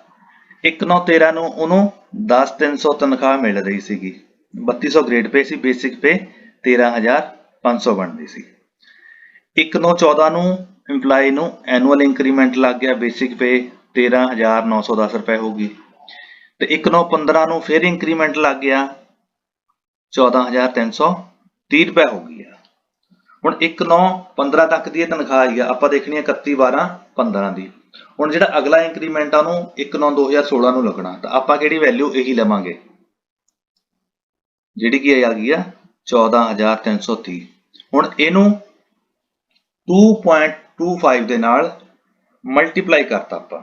1/9/13 ਨੂੰ ਉਹਨੂੰ 10,300 ਤਨਖਾਹ ਮਿਲ ਰਹੀ ਸੀਗੀ, 3200 ਗ੍ਰੇਡ ਪੇ ਸੀ, ਬੇਸਿਕ ਪੇ 13,500 ਬਣਦੀ ਸੀ। 1/9/14 ਨੂੰ EMPLOYE ਨੂੰ ਐਨੂਅਲ ਇੰਕਰੀਮੈਂਟ ਲੱਗ ਗਿਆ, ਬੇਸਿਕ ਪੇ 13,910 ਰੁਪਏ ਹੋ ਗਈ। ਤੇ 1/9/15 ਨੂੰ ਫਿਰ ਇੰਕਰੀਮੈਂਟ ਲੱਗ ਗਿਆ 14,330 ਰੁਪਏ ਹੋ ਗਈ ਆ। ਹੁਣ 1/9/15 ਤੱਕ ਦੀ ਇਹ ਤਨਖਾਹ ਆਈ ਆ, ਆਪਾਂ ਦੇਖਣੀ ਆ 31/12/15 ਦੀ। ਹੁਣ ਜਿਹੜਾ ਅਗਲਾ ਇੰਕਰੀਮੈਂਟ ਆ ਉਹਨੂੰ 1/9/2016 ਨੂੰ ਲੱਗਣਾ, ਤਾਂ ਆਪਾਂ ਕਿਹੜੀ ਵੈਲਿਊ ਇਹੀ ਲਵਾਂਗੇ ਜਿਹੜੀ ਕੀ ਆ ਗਈ ਆ 14,330। ਹੁਣ ਇਹਨੂੰ 2.25 ਦੇ ਨਾਲ ਮਲਟੀਪਲਾਈ ਕਰਤਾ ਆਪਾਂ।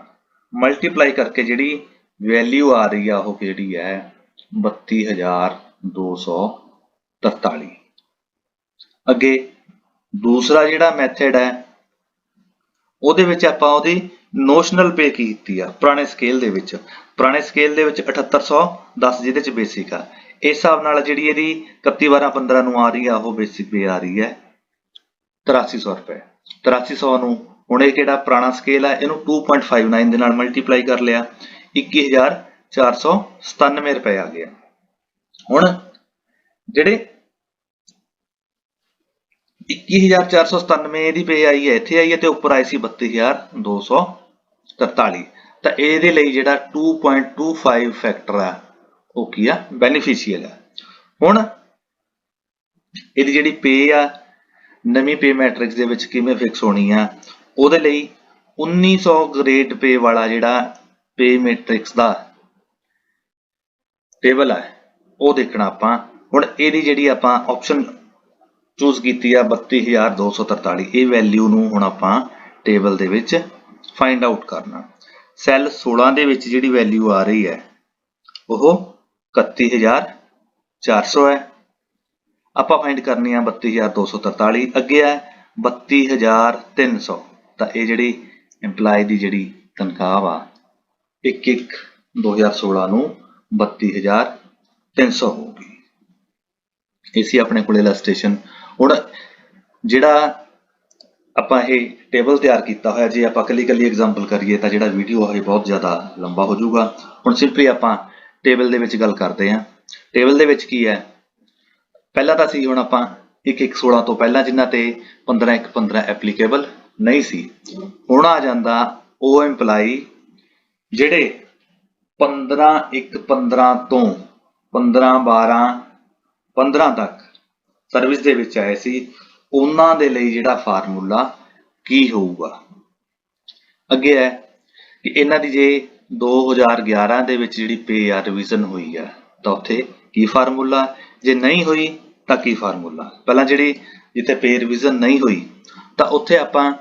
ਮਲਟੀਪਲਾਈ ਕਰਕੇ ਜਿਹੜੀ ਵੈਲਿਊ ਆ ਰਹੀ ਆ ਉਹ ਕਿਹੜੀ ਹੈ 32,243। ਅੱਗੇ ਦੂਸਰਾ ਜਿਹੜਾ ਮੈਥਡ ਹੈ ਉਹਦੇ ਵਿੱਚ ਆਪਾਂ ਉਹਦੀ ਨੋਸ਼ਨਲ ਪੇ ਕੀਤੀ ਆ ਪੁਰਾਣੇ ਸਕੇਲ ਦੇ ਵਿੱਚ। ਪੁਰਾਣੇ ਸਕੇਲ ਦੇ ਵਿੱਚ 7810 ਜਿਹਦੇ ਚ ਬੇਸਿਕ ਆ। ਇਸ ਹਿਸਾਬ ਨਾਲ ਜਿਹੜੀ ਇਹਦੀ 31/12/15 ਨੂੰ ਆ ਰਹੀ ਆ ਉਹ ਬੇਸਿਕ ਪੇ ਆ ਰਹੀ ਹੈ 8300 ਰੁਪਏ। 8300 ਨੂੰ ਹੁਣ ਇਹ ਕਿਹੜਾ ਪੁਰਾਣਾ ਸਕੇਲ ਹੈ ਇਹਨੂੰ 2.59 ਦੇ ਨਾਲ ਮਲਟੀਪਲਾਈ ਕਰ ਲਿਆ 21,497 ਰੁਪਏ ਆ ਗਿਆ। ਹੁਣ ਜਿਹੜੇ 21,497 ਦੀ ਪੇ ਆਈ ਹੈ ਇੱਥੇ ਆਈ ਹੈ ਤੇ ਉੱਪਰ ਆਈ ਸੀ 32,243। ਤਾਂ ਇਹਦੇ ਲਈ ਜਿਹੜਾ 2.25 ਫੈਕਟਰ ਆ ਉਹ ਕੀ ਆ ਬੈਨੀਫੀਸ਼ੀਅਲ ਆ। ਹੁਣ ਇਹਦੀ ਜਿਹੜੀ ਪੇ ਆ ਨਵੀਂ ਪੇ ਮੈਟ੍ਰਿਕਸ ਦੇ ਵਿੱਚ ਕਿਵੇਂ ਫਿਕਸ ਹੋਣੀ ਆ ਉਹਦੇ ਲਈ 1900 ਗ੍ਰੇਡ ਪੇ ਵਾਲਾ ਜਿਹੜਾ ਪੇ ਮੈਟ੍ਰਿਕਸ ਦਾ ਟੇਬਲ ਹੈ ਉਹ ਦੇਖਣਾ ਆਪਾਂ। ਹੁਣ ਇਹਦੀ ਜਿਹੜੀ ਆਪਾਂ ਆਪਸ਼ਨ ਚੂਜ਼ ਕੀਤੀ ਆ 32,243 ਇਹ ਵੈਲਿਊ ਨੂੰ ਹੁਣ ਆਪਾਂ ਟੇਬਲ ਦੇ ਵਿੱਚ ਫਾਈਂਡ ਆਊਟ ਕਰਨਾ। ਸੈੱਲ 16 ਦੇ ਵਿੱਚ ਜਿਹੜੀ ਵੈਲਿਊ ਆ ਰਹੀ ਹੈ ਉਹ 31,400 ਹੈ। ਆਪਾਂ ਫਾਈਂਡ ਕਰਨੀ ਆ 32,243। ਅੱਗੇ ਹੈ 32,300। ਤਾਂ ਇਹ ਜਿਹੜੀ EMPLOYE ਦੀ ਜਿਹੜੀ ਤਨਖਾਹ ਵਾ 1/1/2016 ਨੂੰ 32,300 ਹੋਊਗੀ। ਇਹ ਸੀ ਆਪਣੇ ਕੋਲ ਇਲਸਟ੍ਰੇਸ਼ਨ। ਹੁਣ ਜਿਹੜਾ ਆਪਾਂ ਇਹ ਟੇਬਲ ਤਿਆਰ ਕੀਤਾ ਹੋਇਆ ਜੇ ਆਪਾਂ ਕੱਲੀ ਐਗਜ਼ਾਮਪਲ ਕਰੀਏ ਤਾਂ ਜਿਹੜਾ ਵੀਡੀਓ ਹੈ ਬਹੁਤ ਜ਼ਿਆਦਾ ਲੰਬਾ ਹੋ ਜਾਊਗਾ। ਹੁਣ ਸਿੰਪਲੀ ਆਪਾਂ ਟੇਬਲ ਦੇ ਵਿੱਚ ਗੱਲ ਕਰਦੇ ਹਾਂ। ਟੇਬਲ ਦੇ ਵਿੱਚ ਕੀ ਹੈ ਪਹਿਲਾਂ ਤਾਂ ਸੀ ਹੁਣ ਆਪਾਂ 1/1/16 ਤੋਂ ਪਹਿਲਾਂ ਜਿਨ੍ਹਾਂ ਤੇ 15/1/15 ਐਪਲੀਕੇਬਲ ਨਹੀਂ ਸੀ। ਹੁਣ ਆ ਜਾਂਦਾ ਉਹ EMPLOYE ਜਿਹੜੇ 15/1/15 ਤੋਂ 15/12/15 ਤੱਕ ਸਰਵਿਸ ਦੇ ਵਿੱਚ ਆਏ ਸੀ ਉਹਨਾਂ ਦੇ ਲਈ ਜਿਹੜਾ ਫਾਰਮੂਲਾ ਕੀ ਹੋਊਗਾ। ਅੱਗੇ ਹੈ ਕਿ ਇਹਨਾਂ ਦੀ ਜੇ 2011 ਦੇ ਵਿੱਚ ਜਿਹੜੀ ਪੇ ਆ ਰਿਵੀਜ਼ਨ ਹੋਈ ਆ ਤਾਂ ਉੱਥੇ ਕੀ ਫਾਰਮੂਲਾ, ਜੇ ਨਹੀਂ ਹੋਈ ਤਾਂ ਕੀ ਫਾਰਮੂਲਾ। ਪਹਿਲਾਂ ਜਿਹੜੀ ਜਿੱਥੇ ਪੇ ਰਿਵੀਜ਼ਨ ਨਹੀਂ ਹੋਈ ਤਾਂ ਉੱਥੇ ਆਪਾਂ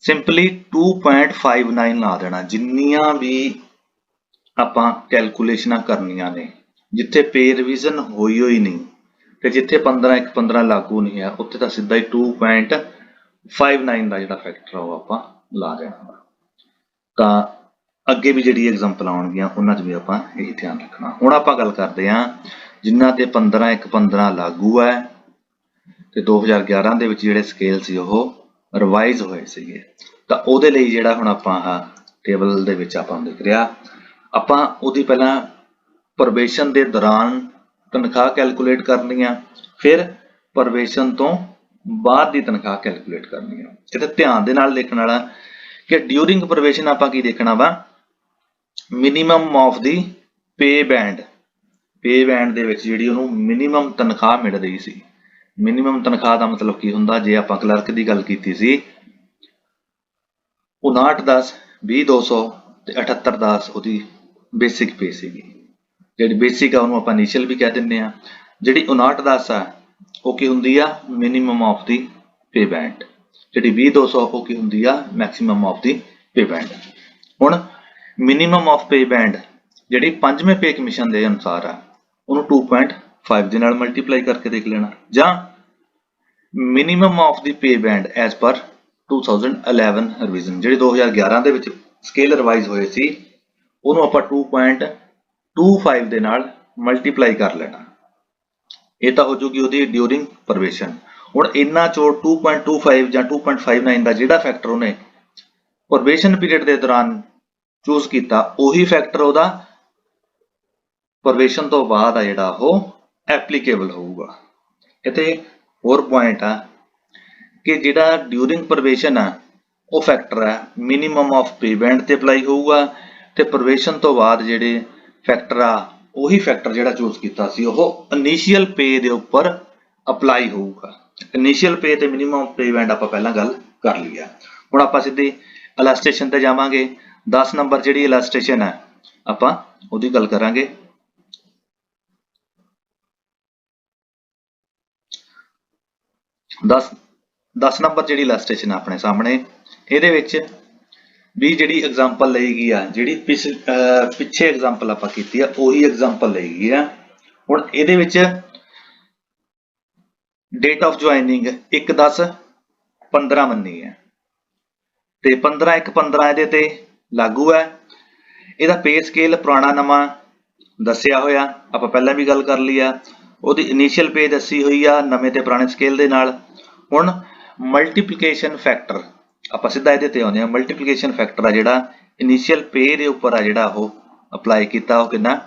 ਸਿੰਪਲੀ 2.59 ਲਾ ਦੇਣਾ। ਜਿੰਨੀਆਂ ਵੀ ਆਪਾਂ ਕੈਲਕੂਲੇਸ਼ਨਾਂ ਕਰਨੀਆਂ ਨੇ ਜਿੱਥੇ ਪੇ ਰਿਵੀਜ਼ਨ ਹੋਈ ਨਹੀਂ ਤੇ ਜਿੱਥੇ 15/1/15 ਲਾਗੂ ਨਹੀਂ ਆ ਉੱਥੇ ਤਾਂ ਸਿੱਧਾ ਹੀ 2.59 ਦਾ ਜਿਹੜਾ ਫੈਕਟਰ ਆ ਉਹ ਆਪਾਂ ਲਾ ਦੇਣਾ। ਤਾਂ ਅੱਗੇ ਵੀ ਜਿਹੜੀ ਐਗਜ਼ਾਮਪਲ ਆਉਣਗੀਆਂ ਉਹਨਾਂ 'ਚ ਵੀ ਆਪਾਂ ਇਹ ਧਿਆਨ ਰੱਖਣਾ। ਹੁਣ ਆਪਾਂ ਗੱਲ ਕਰਦੇ ਹਾਂ ਜਿਨ੍ਹਾਂ ਤੇ 15/1/15 ਲਾਗੂ ਹੈ ਤੇ 2011 ਦੇ ਵਿੱਚ ਜਿਹੜੇ ਸਕੇਲ ਸੀ ਉਹ ਰਿਵਾਈਜ਼ ਹੋਏ ਸੀਗੇ। ਤਾਂ ਉਹਦੇ ਲਈ ਜਿਹੜਾ ਹੁਣ ਆਪਾਂ ਆਹ ਟੇਬਲ ਦੇ ਵਿੱਚ ਆਪਾਂ ਦੇਖ ਰਿਹਾ ਆਪਾਂ ਉਹਦੀ ਪਹਿਲਾਂ ਪ੍ਰੋਬੇਸ਼ਨ ਦੇ ਦੌਰਾਨ ਤਨਖਾਹ ਕੈਲਕੂਲੇਟ ਕਰਨੀ ਆ ਫਿਰ ਪ੍ਰੋਬੇਸ਼ਨ ਤੋਂ ਬਾਅਦ ਦੀ ਤਨਖਾਹ ਕੈਲਕੂਲੇਟ ਕਰਨੀ ਆ। ਇਹ ਧਿਆਨ ਦੇ ਨਾਲ ਦੇਖਣ ਵਾਲਾ ਕਿ ਡਿਊਰਿੰਗ ਪ੍ਰੋਬੇਸ਼ਨ ਆਪਾਂ ਕੀ ਦੇਖਣਾ ਵਾ minimum of the pay band. Pay band ਦੇ ਵਿੱਚ ਜਿਹੜੀ ਉਹਨੂੰ ਮਿਨੀਮਮ ਤਨਖਾਹ ਮਿਲ ਰਹੀ ਸੀ। ਮਿਨੀਮਮ ਤਨਖਾਹ ਦਾ ਮਤਲਬ ਕੀ ਹੁੰਦਾ ਜੇ ਆਪਾਂ ਕਲਰਕ ਦੀ ਗੱਲ ਕੀਤੀ ਸੀ 5910 20,200 ਤੇ 7810 ਉਹਦੀ ਬੇਸਿਕ ਪੇ ਸੀਗੀ। ਜਿਹੜੀ ਬੇਸਿਕ ਆ ਉਹਨੂੰ ਆਪਾਂ ਇਨੀਸ਼ੀਅਲ ਵੀ ਕਹਿ ਦਿੰਦੇ ਆ। ਜਿਹੜੀ 5910 ਆ ਉਹ ਕੀ ਹੁੰਦੀ ਆ minimum of the pay band. ਜਿਹੜੀ 20,200 ਉਹ ਕੀ ਹੁੰਦੀ ਆ maximum of the pay band. ਹੁਣ ਮਿਨੀਮਮ ਆਫ ਪੇ ਬੈਂਡ ਜਿਹੜੀ 5ਵੇਂ ਪੇ ਕਮਿਸ਼ਨ ਦੇ ਅਨੁਸਾਰ ਆ ਉਹਨੂੰ 2.5 ਦੇ ਨਾਲ ਮਲਟੀਪਲਾਈ ਕਰਕੇ ਦੇਖ ਲੈਣਾ ਜਾਂ minimum of the pay band as per 2011 revision ਜਿਹੜੇ 2011 ਦੇ ਵਿੱਚ ਸਕੇਲ ਰਿਵਾਈਜ਼ ਹੋਏ ਸੀ ਉਹਨੂੰ ਆਪਾਂ 2.25 ਦੇ ਨਾਲ ਮਲਟੀਪਲਾਈ ਕਰ ਲੈਣਾ। ਇਹ ਤਾਂ ਹੋ ਜੂਗੀ ਉਹਦੀ ਡਿਊਰਿੰਗ ਪ੍ਰੋਬੇਸ਼ਨ। ਹੁਣ ਇਹਨਾਂ ਚੋਂ 2.25 ਜਾਂ 2.59 ਦਾ ਜਿਹੜਾ ਫੈਕਟਰ ਉਹਨੇ ਪ੍ਰੋਬੇਸ਼ਨ ਪੀਰੀਅਡ ਦੇ ਦੌਰਾਨ ਚੂਜ਼ ਕੀਤਾ ਉਹੀ ਫੈਕਟਰ ਉਹਦਾ ਪ੍ਰੋਬੇਸ਼ਨ ਤੋਂ ਬਾਅਦ ਆ ਜਿਹੜਾ ਉਹ ਐਪਲੀਕੇਬਲ ਹੋਊਗਾ। ਇੱਥੇ ਹੋਰ ਪੁਆਇੰਟ ਆ ਕਿ ਜਿਹੜਾ ਡਿਊਰਿੰਗ ਪ੍ਰੋਬੇਸ਼ਨ ਆ ਉਹ ਫੈਕਟਰ ਆ ਮਿਨੀਮਮ ਆਫ ਪੇ ਬੈਂਡ ਤੇ ਅਪਲਾਈ ਹੋਊਗਾ ਤੇ ਪ੍ਰੋਬੇਸ਼ਨ ਤੋਂ ਬਾਅਦ ਜਿਹੜੇ ਫੈਕਟਰ ਆ ਉਹੀ ਫੈਕਟਰ ਜਿਹੜਾ ਚੂਜ਼ ਕੀਤਾ ਸੀ ਉਹ ਇਨੀਸ਼ੀਅਲ ਪੇ ਦੇ ਉੱਪਰ ਅਪਲਾਈ ਹੋਊਗਾ। ਇਨੀਸ਼ੀਅਲ ਪੇ ਤੇ ਮਿਨੀਮਮ ਪੇ ਬੈਂਡ ਆਪਾਂ ਪਹਿਲਾਂ ਗੱਲ ਕਰ ਲਈ ਆ। ਹੁਣ ਆਪਾਂ ਸਿੱਧੀ ਇਲਸਟ੍ਰੇਸ਼ਨ ਤੇ ਜਾਵਾਂਗੇ। 10 ਨੰਬਰ ਜਿਹੜੀ ਇਲਸਟ੍ਰੇਸ਼ਨ ਹੈ ਆਪਾਂ ਉਹਦੀ ਗੱਲ ਕਰਾਂਗੇ। 10 ਨੰਬਰ ਜਿਹੜੀ ਇਲਸਟ੍ਰੇਸ਼ਨ ਆਪਣੇ ਸਾਹਮਣੇ, ਇਹਦੇ ਵਿੱਚ ਵੀ ਜਿਹੜੀ ਐਗਜ਼ਾਮਪਲ ਲਈ ਗਈ ਆ, ਜਿਹੜੀ ਪਿੱਛੇ ਐਗਜ਼ਾਮਪਲ ਆਪਾਂ ਕੀਤੀ ਆ ਉਹੀ ਐਗਜ਼ਾਮਪਲ ਲਈ ਗਈ ਆ। ਹੁਣ ਇਹਦੇ ਵਿੱਚ ਡੇਟ ਆਫ ਜੁਆਇਨਿੰਗ 1/10/15 ਮੰਨੀ ਹੈ ਤੇ 15/1/15 ਇਹਦੇ ਤੇ ਲਾਗੂ ਹੈ। ਇਹਦਾ ਪੇ ਸਕੇਲ ਪੁਰਾਣਾ ਨਵਾਂ ਦੱਸਿਆ ਹੋਇਆ, ਆਪਾਂ ਪਹਿਲਾਂ ਵੀ ਗੱਲ ਕਰ ਲਈ ਆ। ਉਹਦੀ ਇਨੀਸ਼ੀਅਲ ਪੇ ਦੱਸੀ ਹੋਈ ਆ ਨਵੇਂ ਤੇ ਪੁਰਾਣੇ ਸਕੇਲ ਦੇ ਨਾਲ। ਹੁਣ ਮਲਟੀਪਲੀਕੇਸ਼ਨ ਫੈਕਟਰ ਆਪਾਂ ਸਿੱਧਾ ਇਹਦੇ ਤੇ ਆਉਂਦੇ ਆ। ਮਲਟੀਪਲੀਕੇਸ਼ਨ ਫੈਕਟਰ ਆ ਜਿਹੜਾ ਇਨੀਸ਼ੀਅਲ ਪੇ ਦੇ ਉੱਪਰ ਆ ਜਿਹੜਾ ਉਹ ਅਪਲਾਈ ਕੀਤਾ, ਉਹ ਕਿੰਨਾ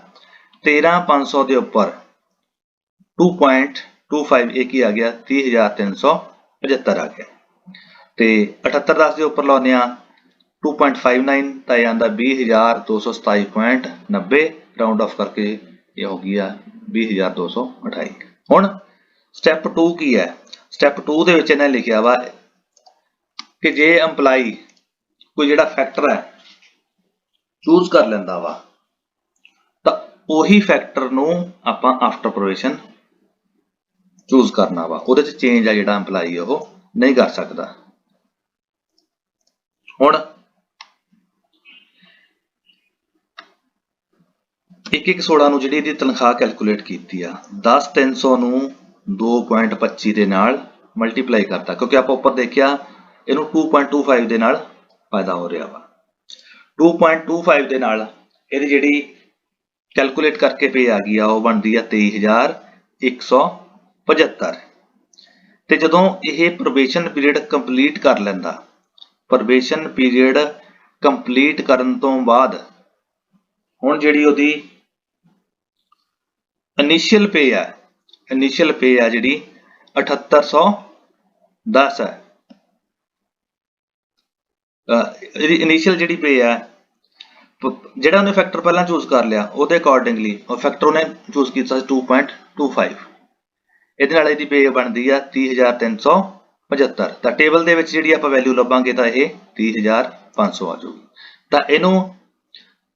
13,500 ਦੇ ਉੱਪਰ 2.25 ਇਹ ਕੀ ਆ ਗਿਆ 30,375 ਆ ਗਿਆ। ਤੇ 7810 ਦੇ ਉੱਪਰ ਲਾਉਂਦੇ ਆ 2.59 ਤਾਂ ਇਹ ਆਂਦਾ 20,227.90, ਰਾਉਂਡ ਆਫ ਕਰਕੇ ਇਹ ਹੋ ਗਈ ਆ 20,228। ਹੁਣ ਸਟੈਪ 2 ਕੀ ਹੈ? ਸਟੈਪ 2 ਦੇ ਵਿੱਚ ਇਹਨੇ ਲਿਖਿਆ ਵਾ ਕਿ ਜੇ EMPLOYEE ਕੋਈ ਜਿਹੜਾ ਫੈਕਟਰ ਹੈ ਚੂਜ਼ ਕਰ ਲੈਂਦਾ ਵਾ ਤਾਂ ਉਹੀ ਫੈਕਟਰ ਨੂੰ ਆਪਾਂ ਆਫਟਰ ਪ੍ਰੋਬੇਸ਼ਨ ਚੂਜ਼ ਕਰਨਾ ਵਾ। ਉਹਦੇ ਚ ਚੇਂਜ ਆ ਜਿਹੜਾ EMPLOYEE ਉਹ ਨਹੀਂ ਕਰ ਸਕਦਾ। ਹੁਣ 1/16 ਨੂੰ ਜਿਹੜੀ ਇਹਦੀ ਤਨਖਾਹ ਕੈਲਕੂਲੇਟ ਕੀਤੀ ਆ, 10,300 ਨੂੰ 2.25 ਦੇ ਨਾਲ ਮਲਟੀਪਲਾਈ ਕਰਤਾ, ਕਿਉਂਕਿ ਆਪਾਂ ਉੱਪਰ ਦੇਖਿਆ ਇਹਨੂੰ 2.25 ਦੇ ਨਾਲ ਪੈਦਾ ਹੋ ਰਿਹਾ ਵਾ। 2.25 ਦੇ ਨਾਲ ਇਹਦੀ ਜਿਹੜੀ ਕੈਲਕੂਲੇਟ ਕਰਕੇ ਪੇ ਆ ਗਈ ਆ ਉਹ ਬਣਦੀ ਆ 23,175। ਤੇ ਜਦੋਂ ਇਹ ਪ੍ਰੋਬੇਸ਼ਨ ਪੀਰੀਅਡ ਕੰਪਲੀਟ ਕਰ ਲੈਂਦਾ, ਪ੍ਰੋਬੇਸ਼ਨ ਪੀਰੀਅਡ ਕੰਪਲੀਟ ਕਰਨ ਤੋਂ ਬਾਅਦ ਹੁਣ ਜਿਹੜੀ ਉਹਦੀ ਇਨੀਸ਼ੀਅਲ ਪੇ ਆ ਜਿਹੜੀ 7810 ਹੈ। ਇਹਦੀ ਇਨੀਸ਼ੀਅਲ ਜਿਹੜੀ ਪੇ ਆ, ਜਿਹੜਾ ਉਹਨੇ ਫੈਕਟਰ ਪਹਿਲਾਂ ਚੂਜ਼ ਕਰ ਲਿਆ ਉਹਦੇ ਅਕੋਰਡਿੰਗਲੀ ਉਹ ਫੈਕਟਰ ਉਹਨੇ ਚੂਜ਼ ਕੀਤਾ 2.25, ਇਹਦੇ ਨਾਲ ਇਹਦੀ ਪੇ ਬਣਦੀ ਆ 30,375। ਤਾਂ ਟੇਬਲ ਦੇ ਵਿੱਚ ਜਿਹੜੀ ਆਪਾਂ ਵੈਲਿਊ ਲੱਭਾਂਗੇ ਤਾਂ ਇਹ 30,500 ਆ ਜਾਊਗੀ। ਤਾਂ ਇਹਨੂੰ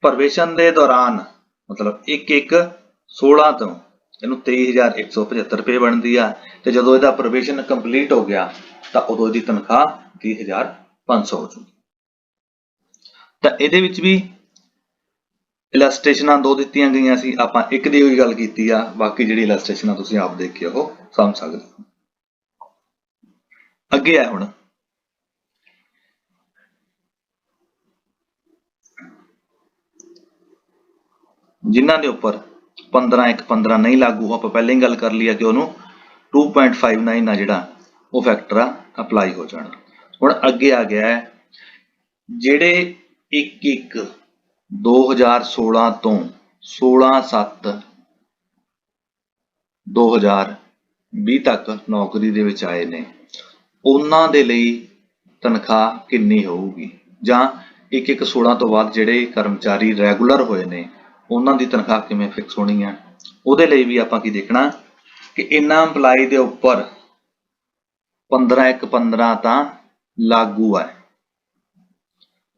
ਪ੍ਰੋਬੇਸ਼ਨ ਦੇ ਦੌਰਾਨ ਮਤਲਬ 1/1/16 ਤੋਂ ਇਹਨੂੰ 23,175 ਰੁਪਏ ਬਣਦੀ ਆ, ਤੇ ਜਦੋਂ ਇਹਦਾ ਪ੍ਰੋਬੇਸ਼ਨ ਕੰਪਲੀਟ ਹੋ ਗਿਆ ਤਾਂ ਉਦੋਂ ਇਹਦੀ ਤਨਖਾਹ 30,500 ਹੋ ਜਾਊਗੀ। ਤਾਂ ਇਹਦੇ ਵਿੱਚ ਵੀ ਇਲਸਟ੍ਰੇਸ਼ਨਾਂ ਦੋ ਦਿੱਤੀਆਂ ਗਈਆਂ ਸੀ, ਆਪਾਂ ਇੱਕ ਦੀ ਹੋਈ ਗੱਲ ਕੀਤੀ ਆ, ਬਾਕੀ ਜਿਹੜੀ ਇਲਸਟ੍ਰੇਸ਼ਨਾਂ ਤੁਸੀਂ ਆਪ ਦੇਖ ਕੇ ਉਹ ਸਮਝ ਸਕਦੇ ਹੋ। ਅੱਗੇ ਆ ਹੁਣ ਜਿਨ੍ਹਾਂ ਦੇ ਉੱਪਰ 15/1/15 ਨਹੀਂ ਲਾਗੂ, ਆਪਾਂ ਪਹਿਲਾਂ ਹੀ ਗੱਲ ਕਰ ਲਈ ਆ ਕਿ ਉਹਨੂੰ 2.59 ਆ ਜਿਹੜਾ ਉਹ ਫੈਕਟਰ ਆ ਅਪਲਾਈ ਹੋ ਜਾਣਾ। ਹੁਣ ਅੱਗੇ ਆ ਗਿਆ ਹੈ ਜਿਹੜੇ 1/1/2016 ਤੋਂ 16/7/2020 ਤੱਕ ਨੌਕਰੀ ਦੇ ਵਿੱਚ ਆਏ ਨੇ, ਉਹਨਾਂ ਦੇ ਲਈ ਤਨਖਾਹ ਕਿੰਨੀ ਹੋਊਗੀ, ਜਾਂ 1/1/16 ਤੋਂ ਬਾਅਦ ਜਿਹੜੇ ਕਰਮਚਾਰੀ ਰੈਗੂਲਰ ਹੋਏ ਨੇ ਉਹਨਾਂ ਦੀ ਤਨਖਾਹ ਕਿਵੇਂ ਫਿਕਸ ਹੋਣੀ ਹੈ। ਉਹਦੇ ਲਈ ਵੀ ਆਪਾਂ ਕੀ ਦੇਖਣਾ ਕਿ ਇਹਨਾਂ EMPLOYEE ਦੇ ਉੱਪਰ 15/1/15 ਤਾਂ ਲਾਗੂ ਹੈ,